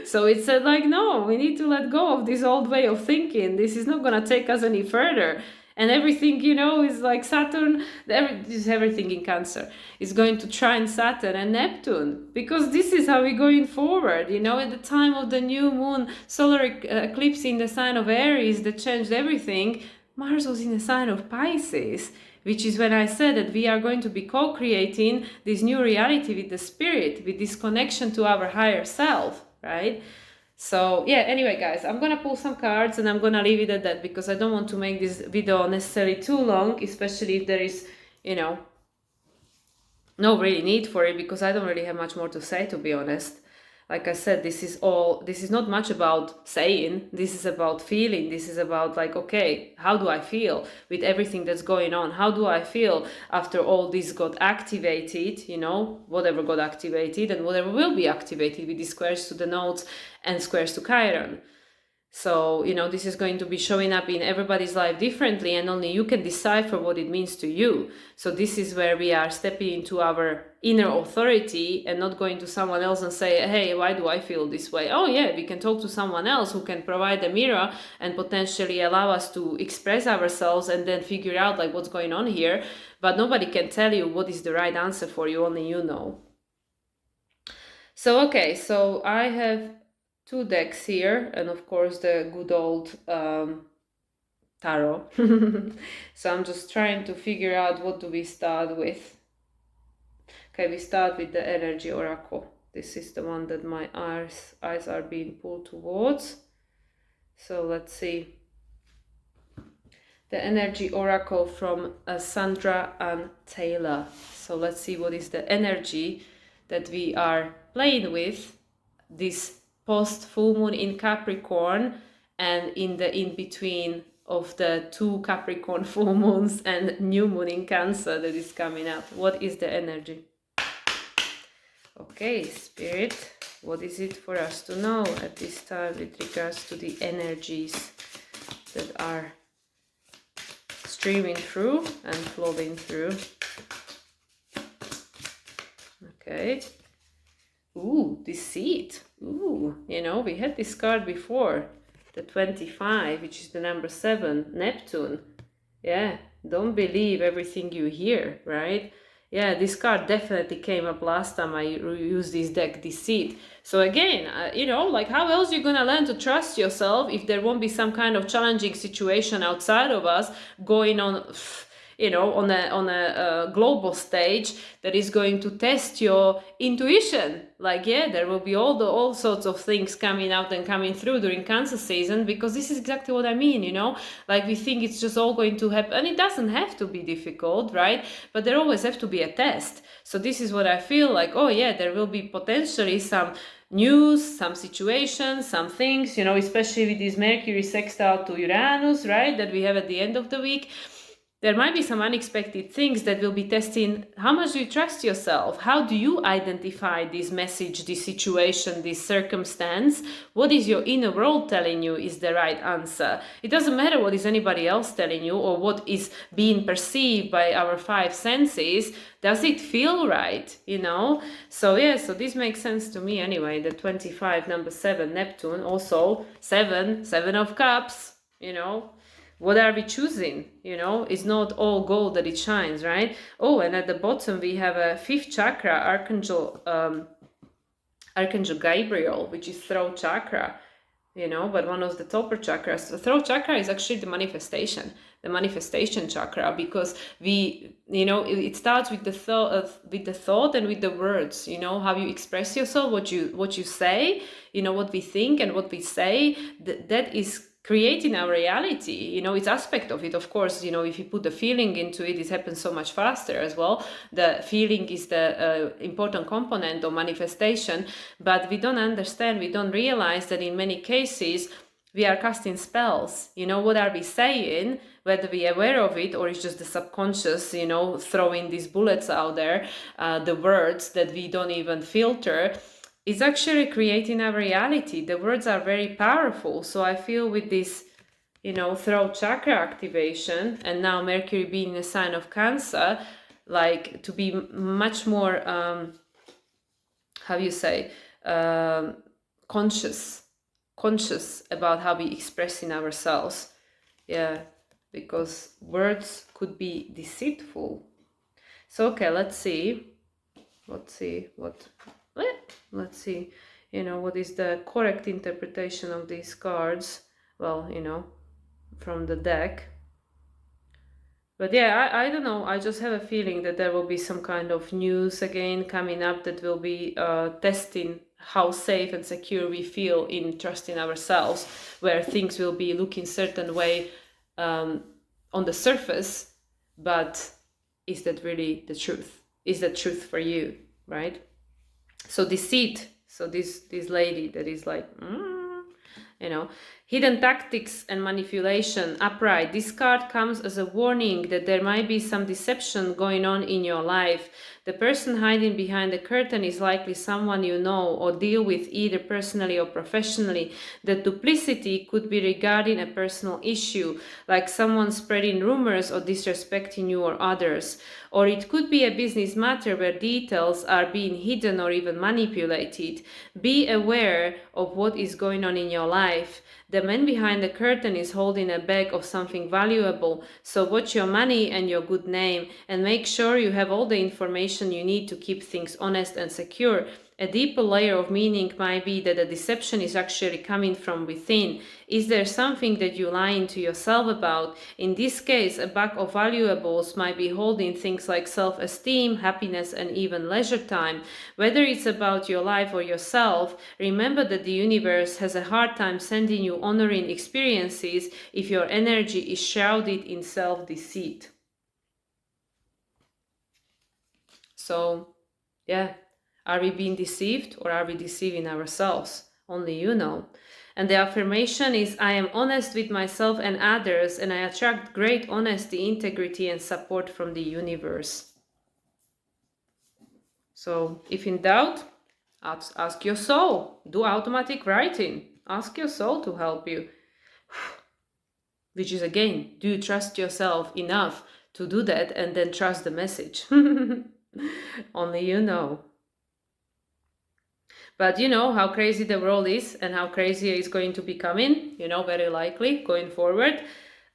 So it said like, no, we need to let go of this old way of thinking. This is not going to take us any further. And everything, you know, is like Saturn, everything in Cancer is going to trine Saturn and Neptune, because this is how we're going forward. You know, at the time of the new moon solar eclipse in the sign of Aries that changed everything, Mars was in the sign of Pisces, which is when I said that we are going to be co-creating this new reality with the spirit, with this connection to our higher self, right? So yeah, anyway guys, I'm gonna pull some cards and I'm gonna leave it at that, because I don't want to make this video necessarily too long, especially if there is, you know, no really need for it, because I don't really have much more to say, to be honest. Like I said, this is not much about saying, this is about feeling, this is about like, okay, how do I feel with everything that's going on? How do I feel after all this got activated, you know, whatever got activated and whatever will be activated with the squares to the nodes and squares to Chiron. So, you know, this is going to be showing up in everybody's life differently, and only you can decipher what it means to you. So this is where we are stepping into our inner authority and not going to someone else and say, hey, why do I feel this way? Oh yeah, we can talk to someone else who can provide a mirror and potentially allow us to express ourselves and then figure out like what's going on here. But nobody can tell you what is the right answer for you, only you know. So, okay, so I have two decks here, and of course the good old tarot. So I'm just trying to figure out what do we start with. Okay, we start with the energy oracle. This is the one that my eyes are being pulled towards. So let's see. The energy oracle from Sandra and Taylor. So let's see what is the energy that we are playing with this post full moon in Capricorn and in the in between of the two Capricorn full moons and new moon in Cancer that is coming up. What is the energy? Okay, Spirit, what is it for us to know at this time with regards to the energies that are streaming through and flowing through? Okay. Ooh, deceit. Ooh, you know, we had this card before, the 25, which is the number 7, Neptune. Yeah, don't believe everything you hear, right? Yeah, this card definitely came up last time I used this deck, deceit. So again, you know, like how else are you gonna learn to trust yourself if there won't be some kind of challenging situation outside of us going on, you know, on a global stage that is going to test your intuition. Like, yeah, there will be all sorts of things coming out and coming through during Cancer season, because this is exactly what I mean, you know, like we think it's just all going to happen, and it doesn't have to be difficult, right? But there always have to be a test. So this is what I feel like, oh yeah, there will be potentially some news, some situations, some things, you know, especially with this Mercury sextile to Uranus, right, that we have at the end of the week. There might be some unexpected things that will be testing how much do you trust yourself? How do you identify this message, this situation, this circumstance? What is your inner world telling you is the right answer? It doesn't matter what is anybody else telling you or what is being perceived by our 5 senses. Does it feel right? You know? So yeah, so this makes sense to me anyway. The 25, number 7, Neptune, also 7 of Cups, you know? What are we choosing? You know, it's not all gold that it shines, right? Oh, and at the bottom we have a 5th chakra, Archangel Gabriel, which is throat chakra, you know, but one of the topper chakras. The throat chakra is actually the manifestation chakra, because we, you know, it starts with the thought and with the words, you know, how you express yourself, what you say, you know, what we think and what we say, that is creating our reality. You know, it's aspect of it, of course. You know, if you put the feeling into it, it happens so much faster as well. The feeling is the important component of manifestation, but we don't understand, we don't realize that in many cases we are casting spells. You know, what are we saying, whether we are aware of it or it's just the subconscious, you know, throwing these bullets out there, the words that we don't even filter, is actually creating a reality. The words are very powerful. So I feel with this, you know, throat chakra activation, and now Mercury being a sign of Cancer, like to be much more, how you say, conscious about how we expressing ourselves. Yeah. because words could be deceitful. So, okay, let's see, what, what is the correct interpretation of these cards? Well, from the deck. But yeah, I don't know. I just have a feeling that there will be some kind of news again coming up that will be testing how safe and secure we feel in trusting ourselves, where things will be looking certain way on the surface, but is that really the truth? Is that truth for you, right? So deceit. So this lady that is like, hidden tactics and manipulation. Upright. This card comes as a warning that there might be some deception going on in your life. The person hiding behind the curtain is likely someone you know or deal with either personally or professionally. The duplicity could be regarding a personal issue, like someone spreading rumors or disrespecting you or others. Or it could be a business matter where details are being hidden or even manipulated. Be aware of what is going on in your life. The man behind the curtain is holding a bag of something valuable, so watch your money and your good name, and make sure you have all the information you need to keep things honest and secure. A deeper layer of meaning might be that the deception is actually coming from within. Is there something that you lie to yourself about? In this case, a bag of valuables might be holding things like self-esteem, happiness, and even leisure time. Whether it's about your life or yourself, remember that the universe has a hard time sending you honoring experiences if your energy is shrouded in self-deceit. So, yeah. Are we being deceived or are we deceiving ourselves? Only you know. And the affirmation is, I am honest with myself and others, and I attract great honesty, integrity, and support from the universe. So, if in doubt, ask your soul. Do automatic writing. Ask your soul to help you. Which is, again, do you trust yourself enough to do that and then trust the message? Only you know. But you know how crazy the world is and how crazy it's going to be coming, very likely going forward.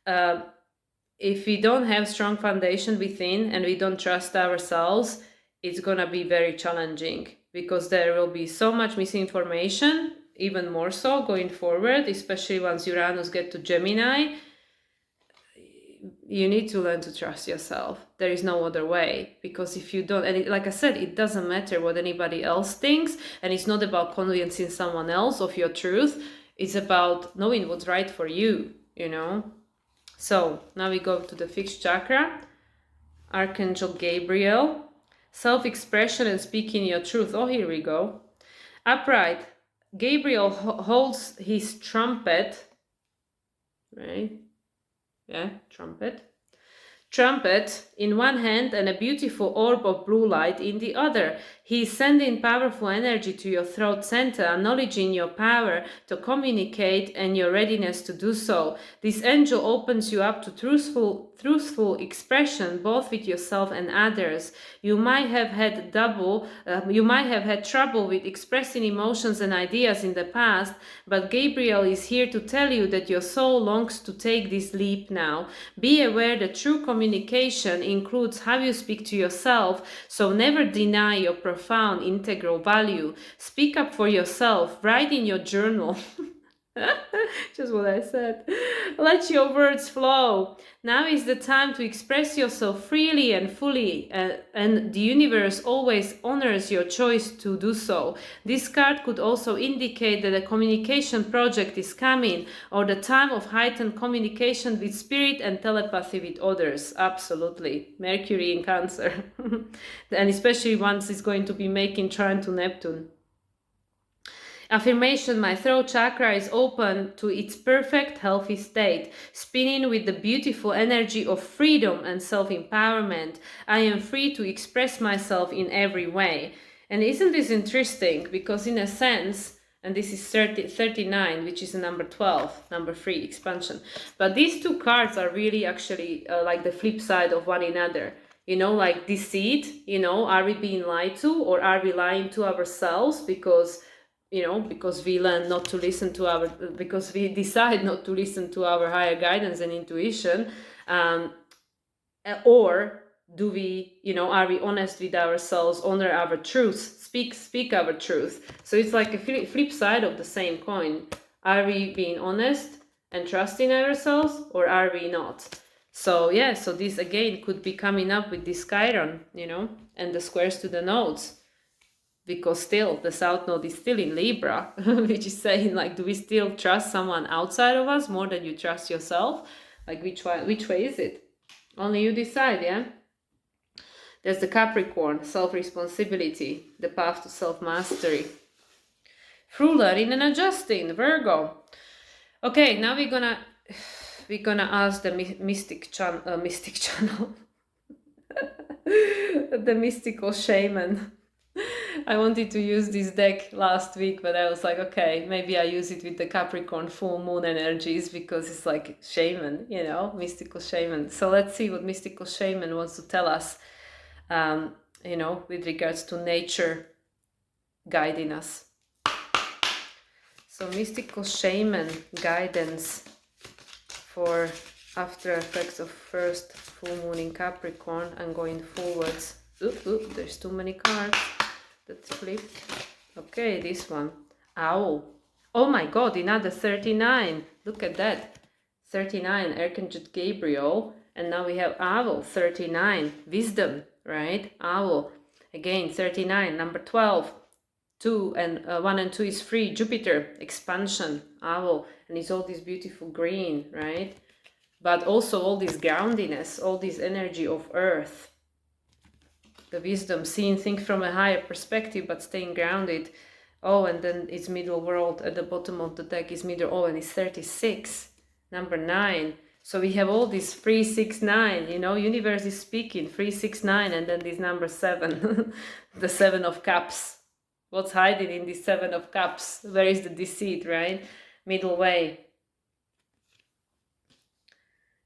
If we don't have strong foundation within and we don't trust ourselves, it's going to be very challenging because there will be so much misinformation, even more so going forward, especially once Uranus get to Gemini. You need to learn to trust yourself. There is no other way, because if you don't, and like I said, it doesn't matter what anybody else thinks, and it's not about convincing someone else of your truth. It's about knowing what's right for you, So now we go to the fifth chakra. Archangel Gabriel, self-expression and speaking your truth. Oh, here we go. Upright. Gabriel holds his trumpet, right? Yeah, trumpet in one hand and a beautiful orb of blue light in the other. He is sending powerful energy to your throat center, acknowledging your power to communicate and your readiness to do so. This angel opens you up to truthful expression, both with yourself and others. You might have had trouble with expressing emotions and ideas in the past, but Gabriel is here to tell you that your soul longs to take this leap now. Be aware that true communication includes how you speak to yourself, so never deny your profound integral value. Speak up for yourself. Write in your journal. Just what I said. Let your words flow. Now is the time to express yourself freely and fully, and the universe always honors your choice to do so. This card could also indicate that a communication project is coming, or the time of heightened communication with spirit and telepathy with others. Absolutely. Mercury in Cancer. And especially once it's going to be making trine to Neptune. Affirmation: my throat chakra is open to its perfect healthy state, spinning with the beautiful energy of freedom and self-empowerment. I am free to express myself in every way. And isn't this interesting? Because in a sense, and this is 39, which is number 12, number 3, expansion. But these two cards are really actually like the flip side of one another. Like deceit, are we being lied to, or are we lying to ourselves? Because you know, because we learn not to listen to our, because we decide not to listen to our higher guidance and intuition, or do we, you know, are we honest with ourselves, honor our truth, speak our truth? So it's like a flip side of the same coin. Are we being honest and trusting ourselves, or are we not? So yeah, so this again could be coming up with this Chiron, you know, and the squares to the nodes, because still the south node is still in Libra, which is saying like, do we still trust someone outside of us more than you trust yourself? Like which way is it? Only you decide, yeah? There's the Capricorn, self-responsibility, the path to self-mastery. Ruler in and adjusting, Virgo. Okay, now we're gonna ask the mystic channel, the mystical shaman. I wanted to use this deck last week, but I was like, okay, maybe I use it with the Capricorn full moon energies, because it's like shaman, you know, mystical shaman. So let's see what mystical shaman wants to tell us, you know, with regards to nature guiding us. So mystical shaman guidance for after effects of first full moon in Capricorn and going forwards. Oop, there's too many cards. That's flipped. Okay, this one. Owl. Oh my god, another 39. Look at that. 39, Archangel Gabriel. And now we have Owl, 39. Wisdom, right? Owl. Again, 39, number 12. 2 and 1 and 2 is free. Jupiter, expansion, Owl. And it's all this beautiful green, right? But also all this groundiness, all this energy of earth. The wisdom, seeing things from a higher perspective, but staying grounded. Oh, and then it's middle world at the bottom of the deck is middle. Oh, and it's 36, number 9. So we have all this 3, 6, 9, you know, universe is speaking, 3, 6, 9, and then this number 7, the 7 of cups. What's hiding in this 7 of cups? Where is the deceit, right? Middle way.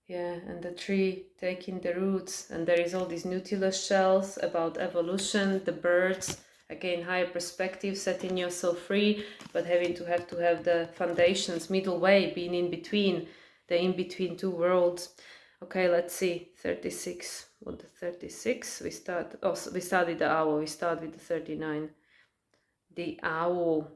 Yeah, and the tree taking the roots, and there is all these Nautilus shells about evolution, the birds, again, higher perspective, setting yourself free, but having to have the foundations, middle way, being in between, the in-between two worlds. Okay, let's see, 36, what the 36, we started the owl, we start with the 39. The owl.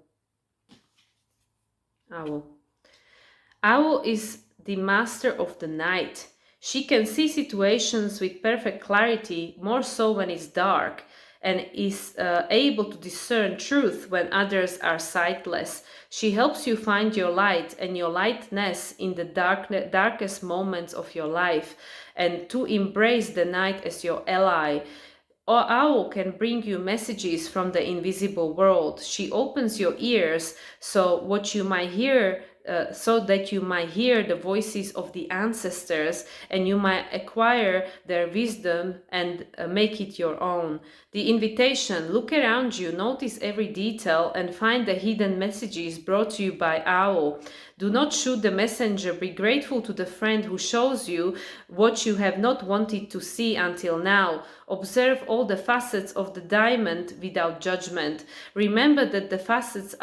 Owl is the master of the night. She can see situations with perfect clarity, more so when it's dark, and is able to discern truth when others are sightless. She helps you find your light and your lightness in the darkest moments of your life, and to embrace the night as your ally. Or owl can bring you messages from the invisible world. She opens your ears so that you might hear the voices of the ancestors, and you might acquire their wisdom and make it your own. The invitation: look around you, notice every detail, and find the hidden messages brought to you by owl. Do not shoot the messenger. Be grateful to the friend who shows you what you have not wanted to see until now. Observe all the facets of the diamond without judgment. Remember that the facets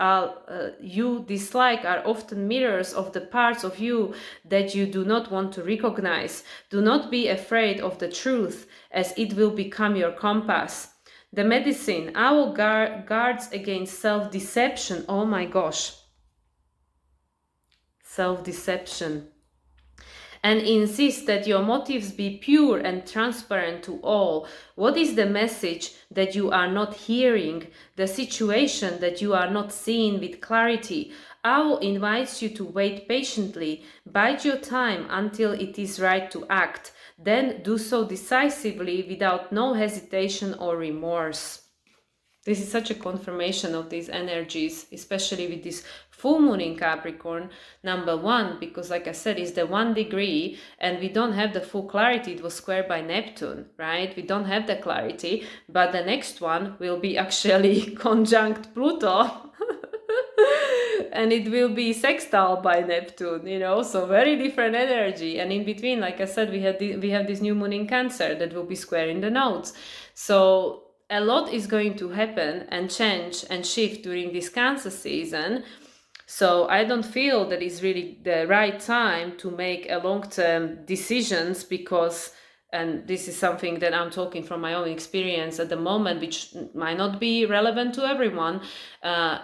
you dislike are often mirrors of the parts of you that you do not want to recognize. Do not be afraid of the truth, as it will become your compass. The medicine: owl guards against self-deception. Oh my gosh. Self-deception. And insist that your motives be pure and transparent to all. What is the message that you are not hearing? The situation that you are not seeing with clarity? Owl invites you to wait patiently. Bide your time until it is right to act. Then do so decisively, without no hesitation or remorse. This is such a confirmation of these energies, especially with this full moon in Capricorn, number 1, because like I said, it's the 1 degree and we don't have the full clarity. It was squared by Neptune, right? We don't have the clarity, but the next one will be actually conjunct Pluto. And it will be sextile by Neptune, you know, so very different energy. And in between, like I said, we have this new moon in Cancer that will be squaring the nodes. So a lot is going to happen and change and shift during this Cancer season. So I don't feel that it's really the right time to make a long-term decisions, because, and this is something that I'm talking from my own experience at the moment, which might not be relevant to everyone,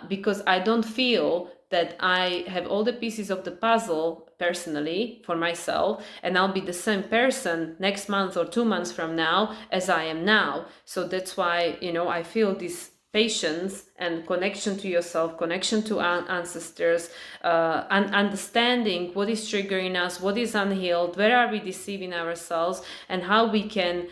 because I don't feel that I have all the pieces of the puzzle personally for myself, and I'll be the same person next month or 2 months from now as I am now. So that's why, I feel this patience and connection to yourself, connection to our ancestors, and understanding what is triggering us, what is unhealed, where are we deceiving ourselves, and how we can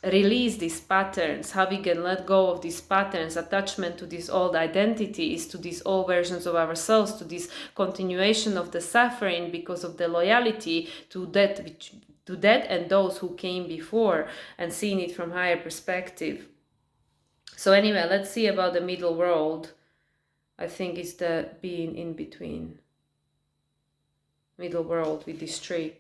release these patterns, how we can let go of these patterns, attachment to these old identities, to these old versions of ourselves, to this continuation of the suffering because of the loyalty to that and those who came before, and seeing it from higher perspective. So anyway, let's see about the middle world. I think it's the being in between. Middle world with this tree,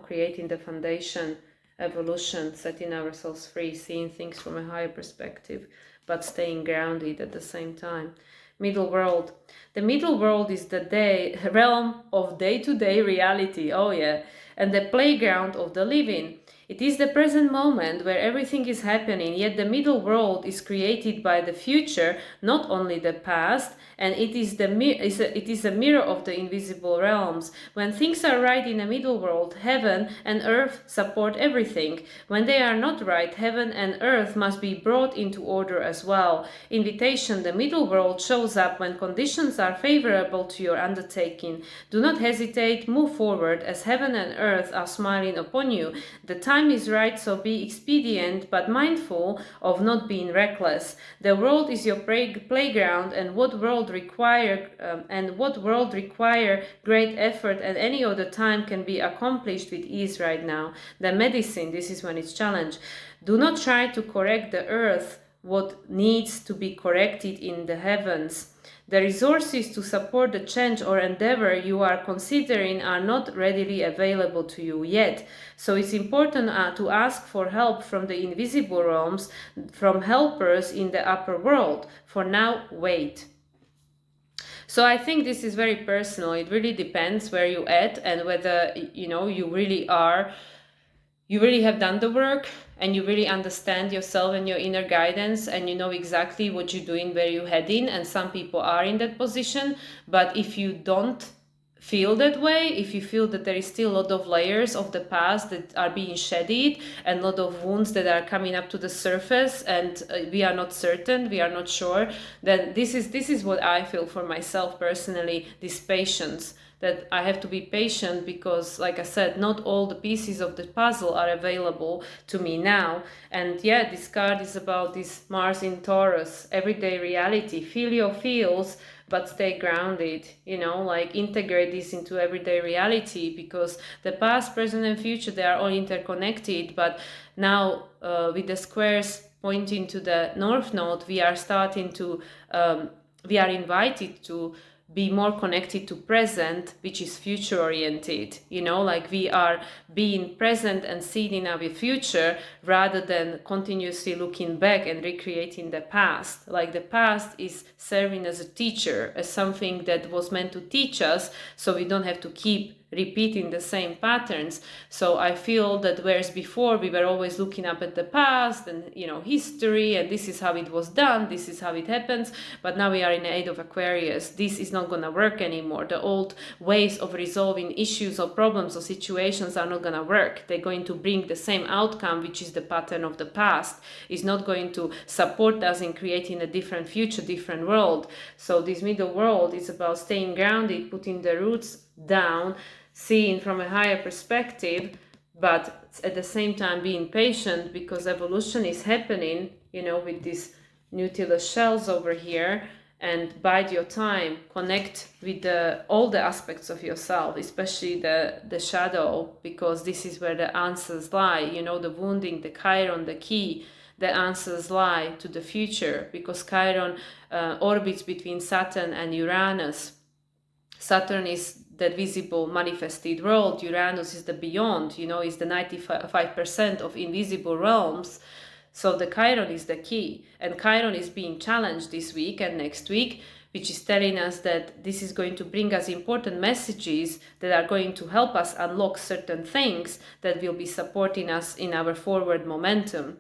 creating the foundation, evolution, setting ourselves free, seeing things from a higher perspective, but staying grounded at the same time. Middle world. The middle world is the realm of day-to-day reality, and the playground of the living. It is the present moment where everything is happening, yet the middle world is created by the future, not only the past, and it is a mirror of the invisible realms. When things are right in the middle world, heaven and earth support everything. When they are not right, heaven and earth must be brought into order as well. Invitation: the middle world shows up when conditions are favorable to your undertaking. Do not hesitate, move forward, as heaven and earth are smiling upon you. The time is right, so be expedient but mindful of not being reckless. The world is your playground, and what world require great effort at any other time can be accomplished with ease right now. The medicine: this is when it's challenged. Do not try to correct the earth what needs to be corrected in the heavens. The resources to support the change or endeavor you are considering are not readily available to you yet. So it's important to ask for help from the invisible realms, from helpers in the upper world. For now, wait. So I think this is very personal. It really depends where you're at, and whether you really have done the work, and you really understand yourself and your inner guidance, and you know exactly what you're doing, where you're heading. And some people are in that position, but if you don't feel that way, if you feel that there is still a lot of layers of the past that are being shedded, and a lot of wounds that are coming up to the surface, and we are not certain, we are not sure, then this is what I feel for myself personally, this patience, that I have to be patient, because like I said, not all the pieces of the puzzle are available to me now. And this card is about this Mars in Taurus, everyday reality. Feel your feels, but stay grounded, like integrate this into everyday reality, because the past, present and future, they are all interconnected. But now with the squares pointing to the North Node, we are invited to be more connected to present, which is future oriented, like we are being present and seeing our future, rather than continuously looking back and recreating the past. Like the past is serving as a teacher, as something that was meant to teach us, so we don't have to keep repeating the same patterns. So I feel that whereas before we were always looking up at the past and history, and this is how it was done, this is how it happens, but now we are in the age of Aquarius. This is not going to work anymore. The old ways of resolving issues or problems or situations are not going to work. They're going to bring the same outcome, which is the pattern of the past. Is not going to support us in creating a different future, different world. So this middle world is about staying grounded, putting the roots down, seeing from a higher perspective, but at the same time being patient, because evolution is happening, with these Nautilus shells over here. And bide your time, connect with all the aspects of yourself, especially the shadow, because this is where the answers lie, the wounding, the Chiron, the key. The answers lie to the future, because Chiron orbits between Saturn and Uranus. Saturn is that visible manifested world. Uranus is the beyond, is the 95% of invisible realms. So the Chiron is the key, and Chiron is being challenged this week and next week, which is telling us that this is going to bring us important messages that are going to help us unlock certain things that will be supporting us in our forward momentum.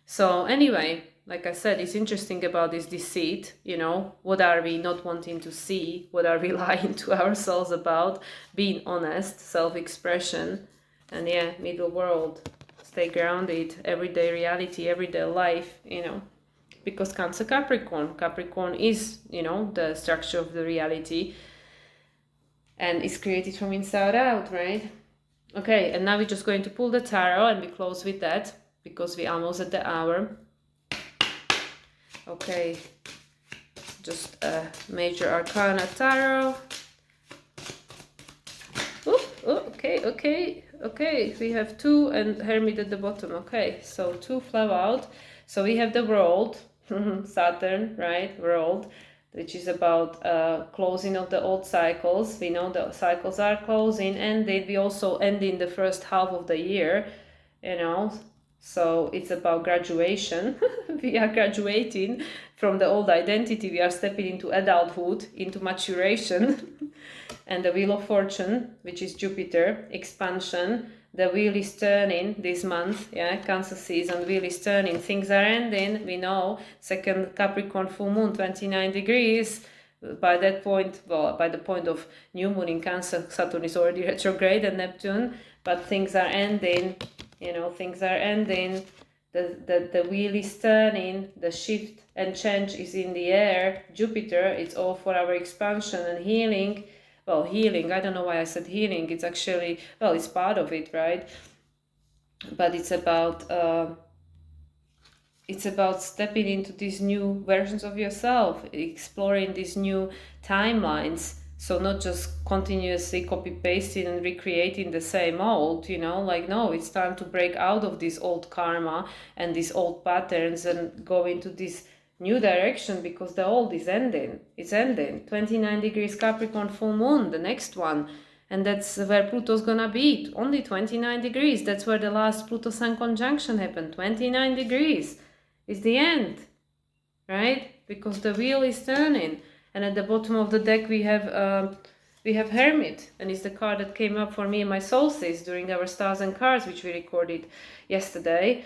So anyway, like I said, it's interesting about this deceit, you know, what are we not wanting to see? What are we lying to ourselves about? Being honest, self-expression, and yeah, middle world, stay grounded, everyday reality, everyday life, you know. Because Cancer Capricorn is, you know, the structure of the reality and it's created from inside out, right? Okay, and now we're just going to pull the tarot and we close with that because we're almost at the hour. Okay, just a major arcana tarot. Okay, we have 2 and Hermit at the bottom. Okay, so 2 flow out. So we have the World, Saturn, right? World, which is about closing of the old cycles. We know the cycles are closing, and we also end in the first half of the year, you know. So it's about graduation. We are graduating from the old identity. We are stepping into adulthood, into maturation. And the Wheel of Fortune, which is Jupiter, expansion. The wheel is turning this month, yeah, Cancer season, wheel is turning, things are ending, we know, second Capricorn full moon, 29 degrees, by that point, well, by the point of new moon in Cancer, Saturn is already retrograde and Neptune, but things are ending, you know, things are ending, the wheel is turning, the shift and change is in the air, Jupiter, it's all for our expansion and healing. Well, healing, I don't know why I said healing, it's actually, well, it's part of it, right? But it's about stepping into these new versions of yourself, exploring these new timelines. So not just continuously copy-pasting and recreating the same old, you know, like, no, it's time to break out of this old karma and these old patterns and go into this new direction, because the old is ending. It's ending. 29 degrees Capricorn full moon, the next one. And that's where Pluto's gonna be. Only 29 degrees. That's where the last Pluto-Sun conjunction happened. 29 degrees is the end, right? Because the wheel is turning. And at the bottom of the deck we have Hermit, and it's the card that came up for me and my solstice during our stars and cards, which we recorded yesterday,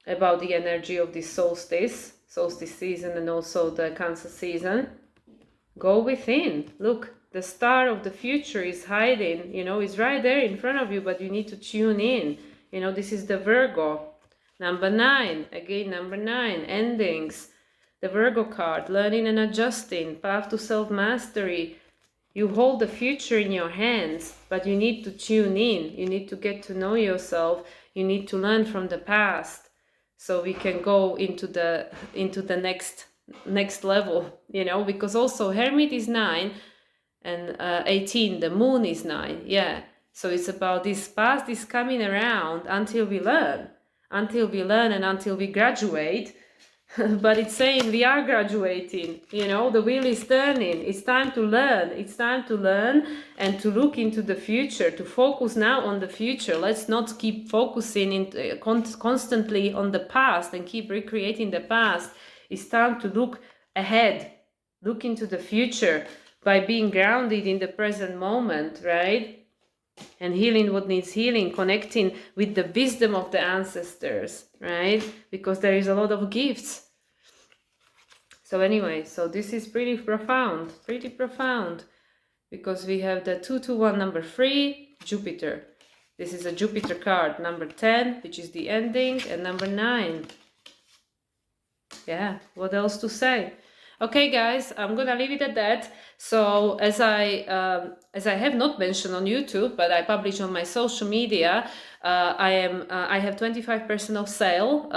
about the energy of this solstice season and also the Cancer season. Go within. Look, the star of the future is hiding, you know, is right there in front of you, but you need to tune in. You know, this is the Virgo. Number 9, again, number 9, endings. The Virgo card, learning and adjusting, path to self-mastery. You hold the future in your hands, but you need to tune in. You need to get to know yourself. You need to learn from the past, so we can go into the next level, you know, because also Hermit is 9 and 18, the moon is 9, yeah. So it's about this past is coming around until we learn and until we graduate. But it's saying we are graduating, you know, the wheel is turning. It's time to learn. It's time to learn and to look into the future, to focus now on the future. Let's not keep focusing constantly on the past and keep recreating the past. It's time to look ahead, look into the future by being grounded in the present moment, right? And healing what needs healing, connecting with the wisdom of the ancestors, right? Because there is a lot of gifts. So anyway, so this is pretty profound, because we have the 221 number 3, Jupiter. This is a Jupiter card, number 10, which is the ending, and number 9. Yeah, what else to say? Okay, guys, I'm gonna leave it at that. So as I have not mentioned on YouTube, but I publish on my social media, I have 25% off sale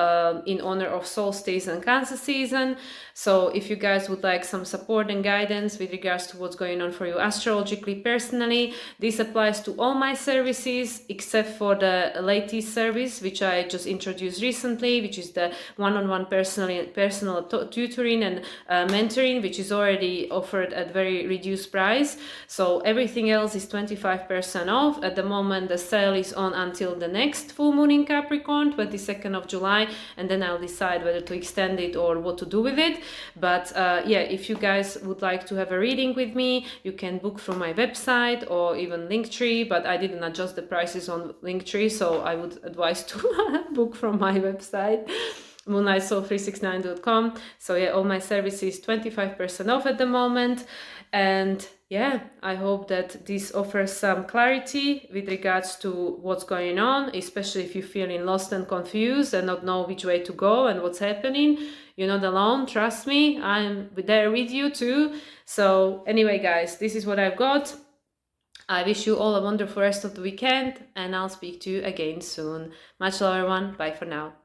in honor of solstice and Cancer season. So if you guys would like some support and guidance with regards to what's going on for you astrologically personally, this applies to all my services except for the latest service, which I just introduced recently, which is the one-on-one personal tutoring and mentoring, which is already offered at very reduced price. So everything else is 25% off. At the moment, the sale is on until the next full moon in Capricorn, 22nd of July, and then I'll decide whether to extend it or what to do with it. But yeah, if you guys would like to have a reading with me, you can book from my website or even Linktree, but I didn't adjust the prices on Linktree, so I would advise to book from my website, moonlightsoul369.com. So yeah, all my services 25% off at the moment. And yeah, I hope that this offers some clarity with regards to what's going on, especially if you're feeling lost and confused and not know which way to go and what's happening. You're not alone, trust me, I'm there with you too. So anyway, guys, this is what I've got. I wish you all a wonderful rest of the weekend, and I'll speak to you again soon. Much love, everyone. Bye for now.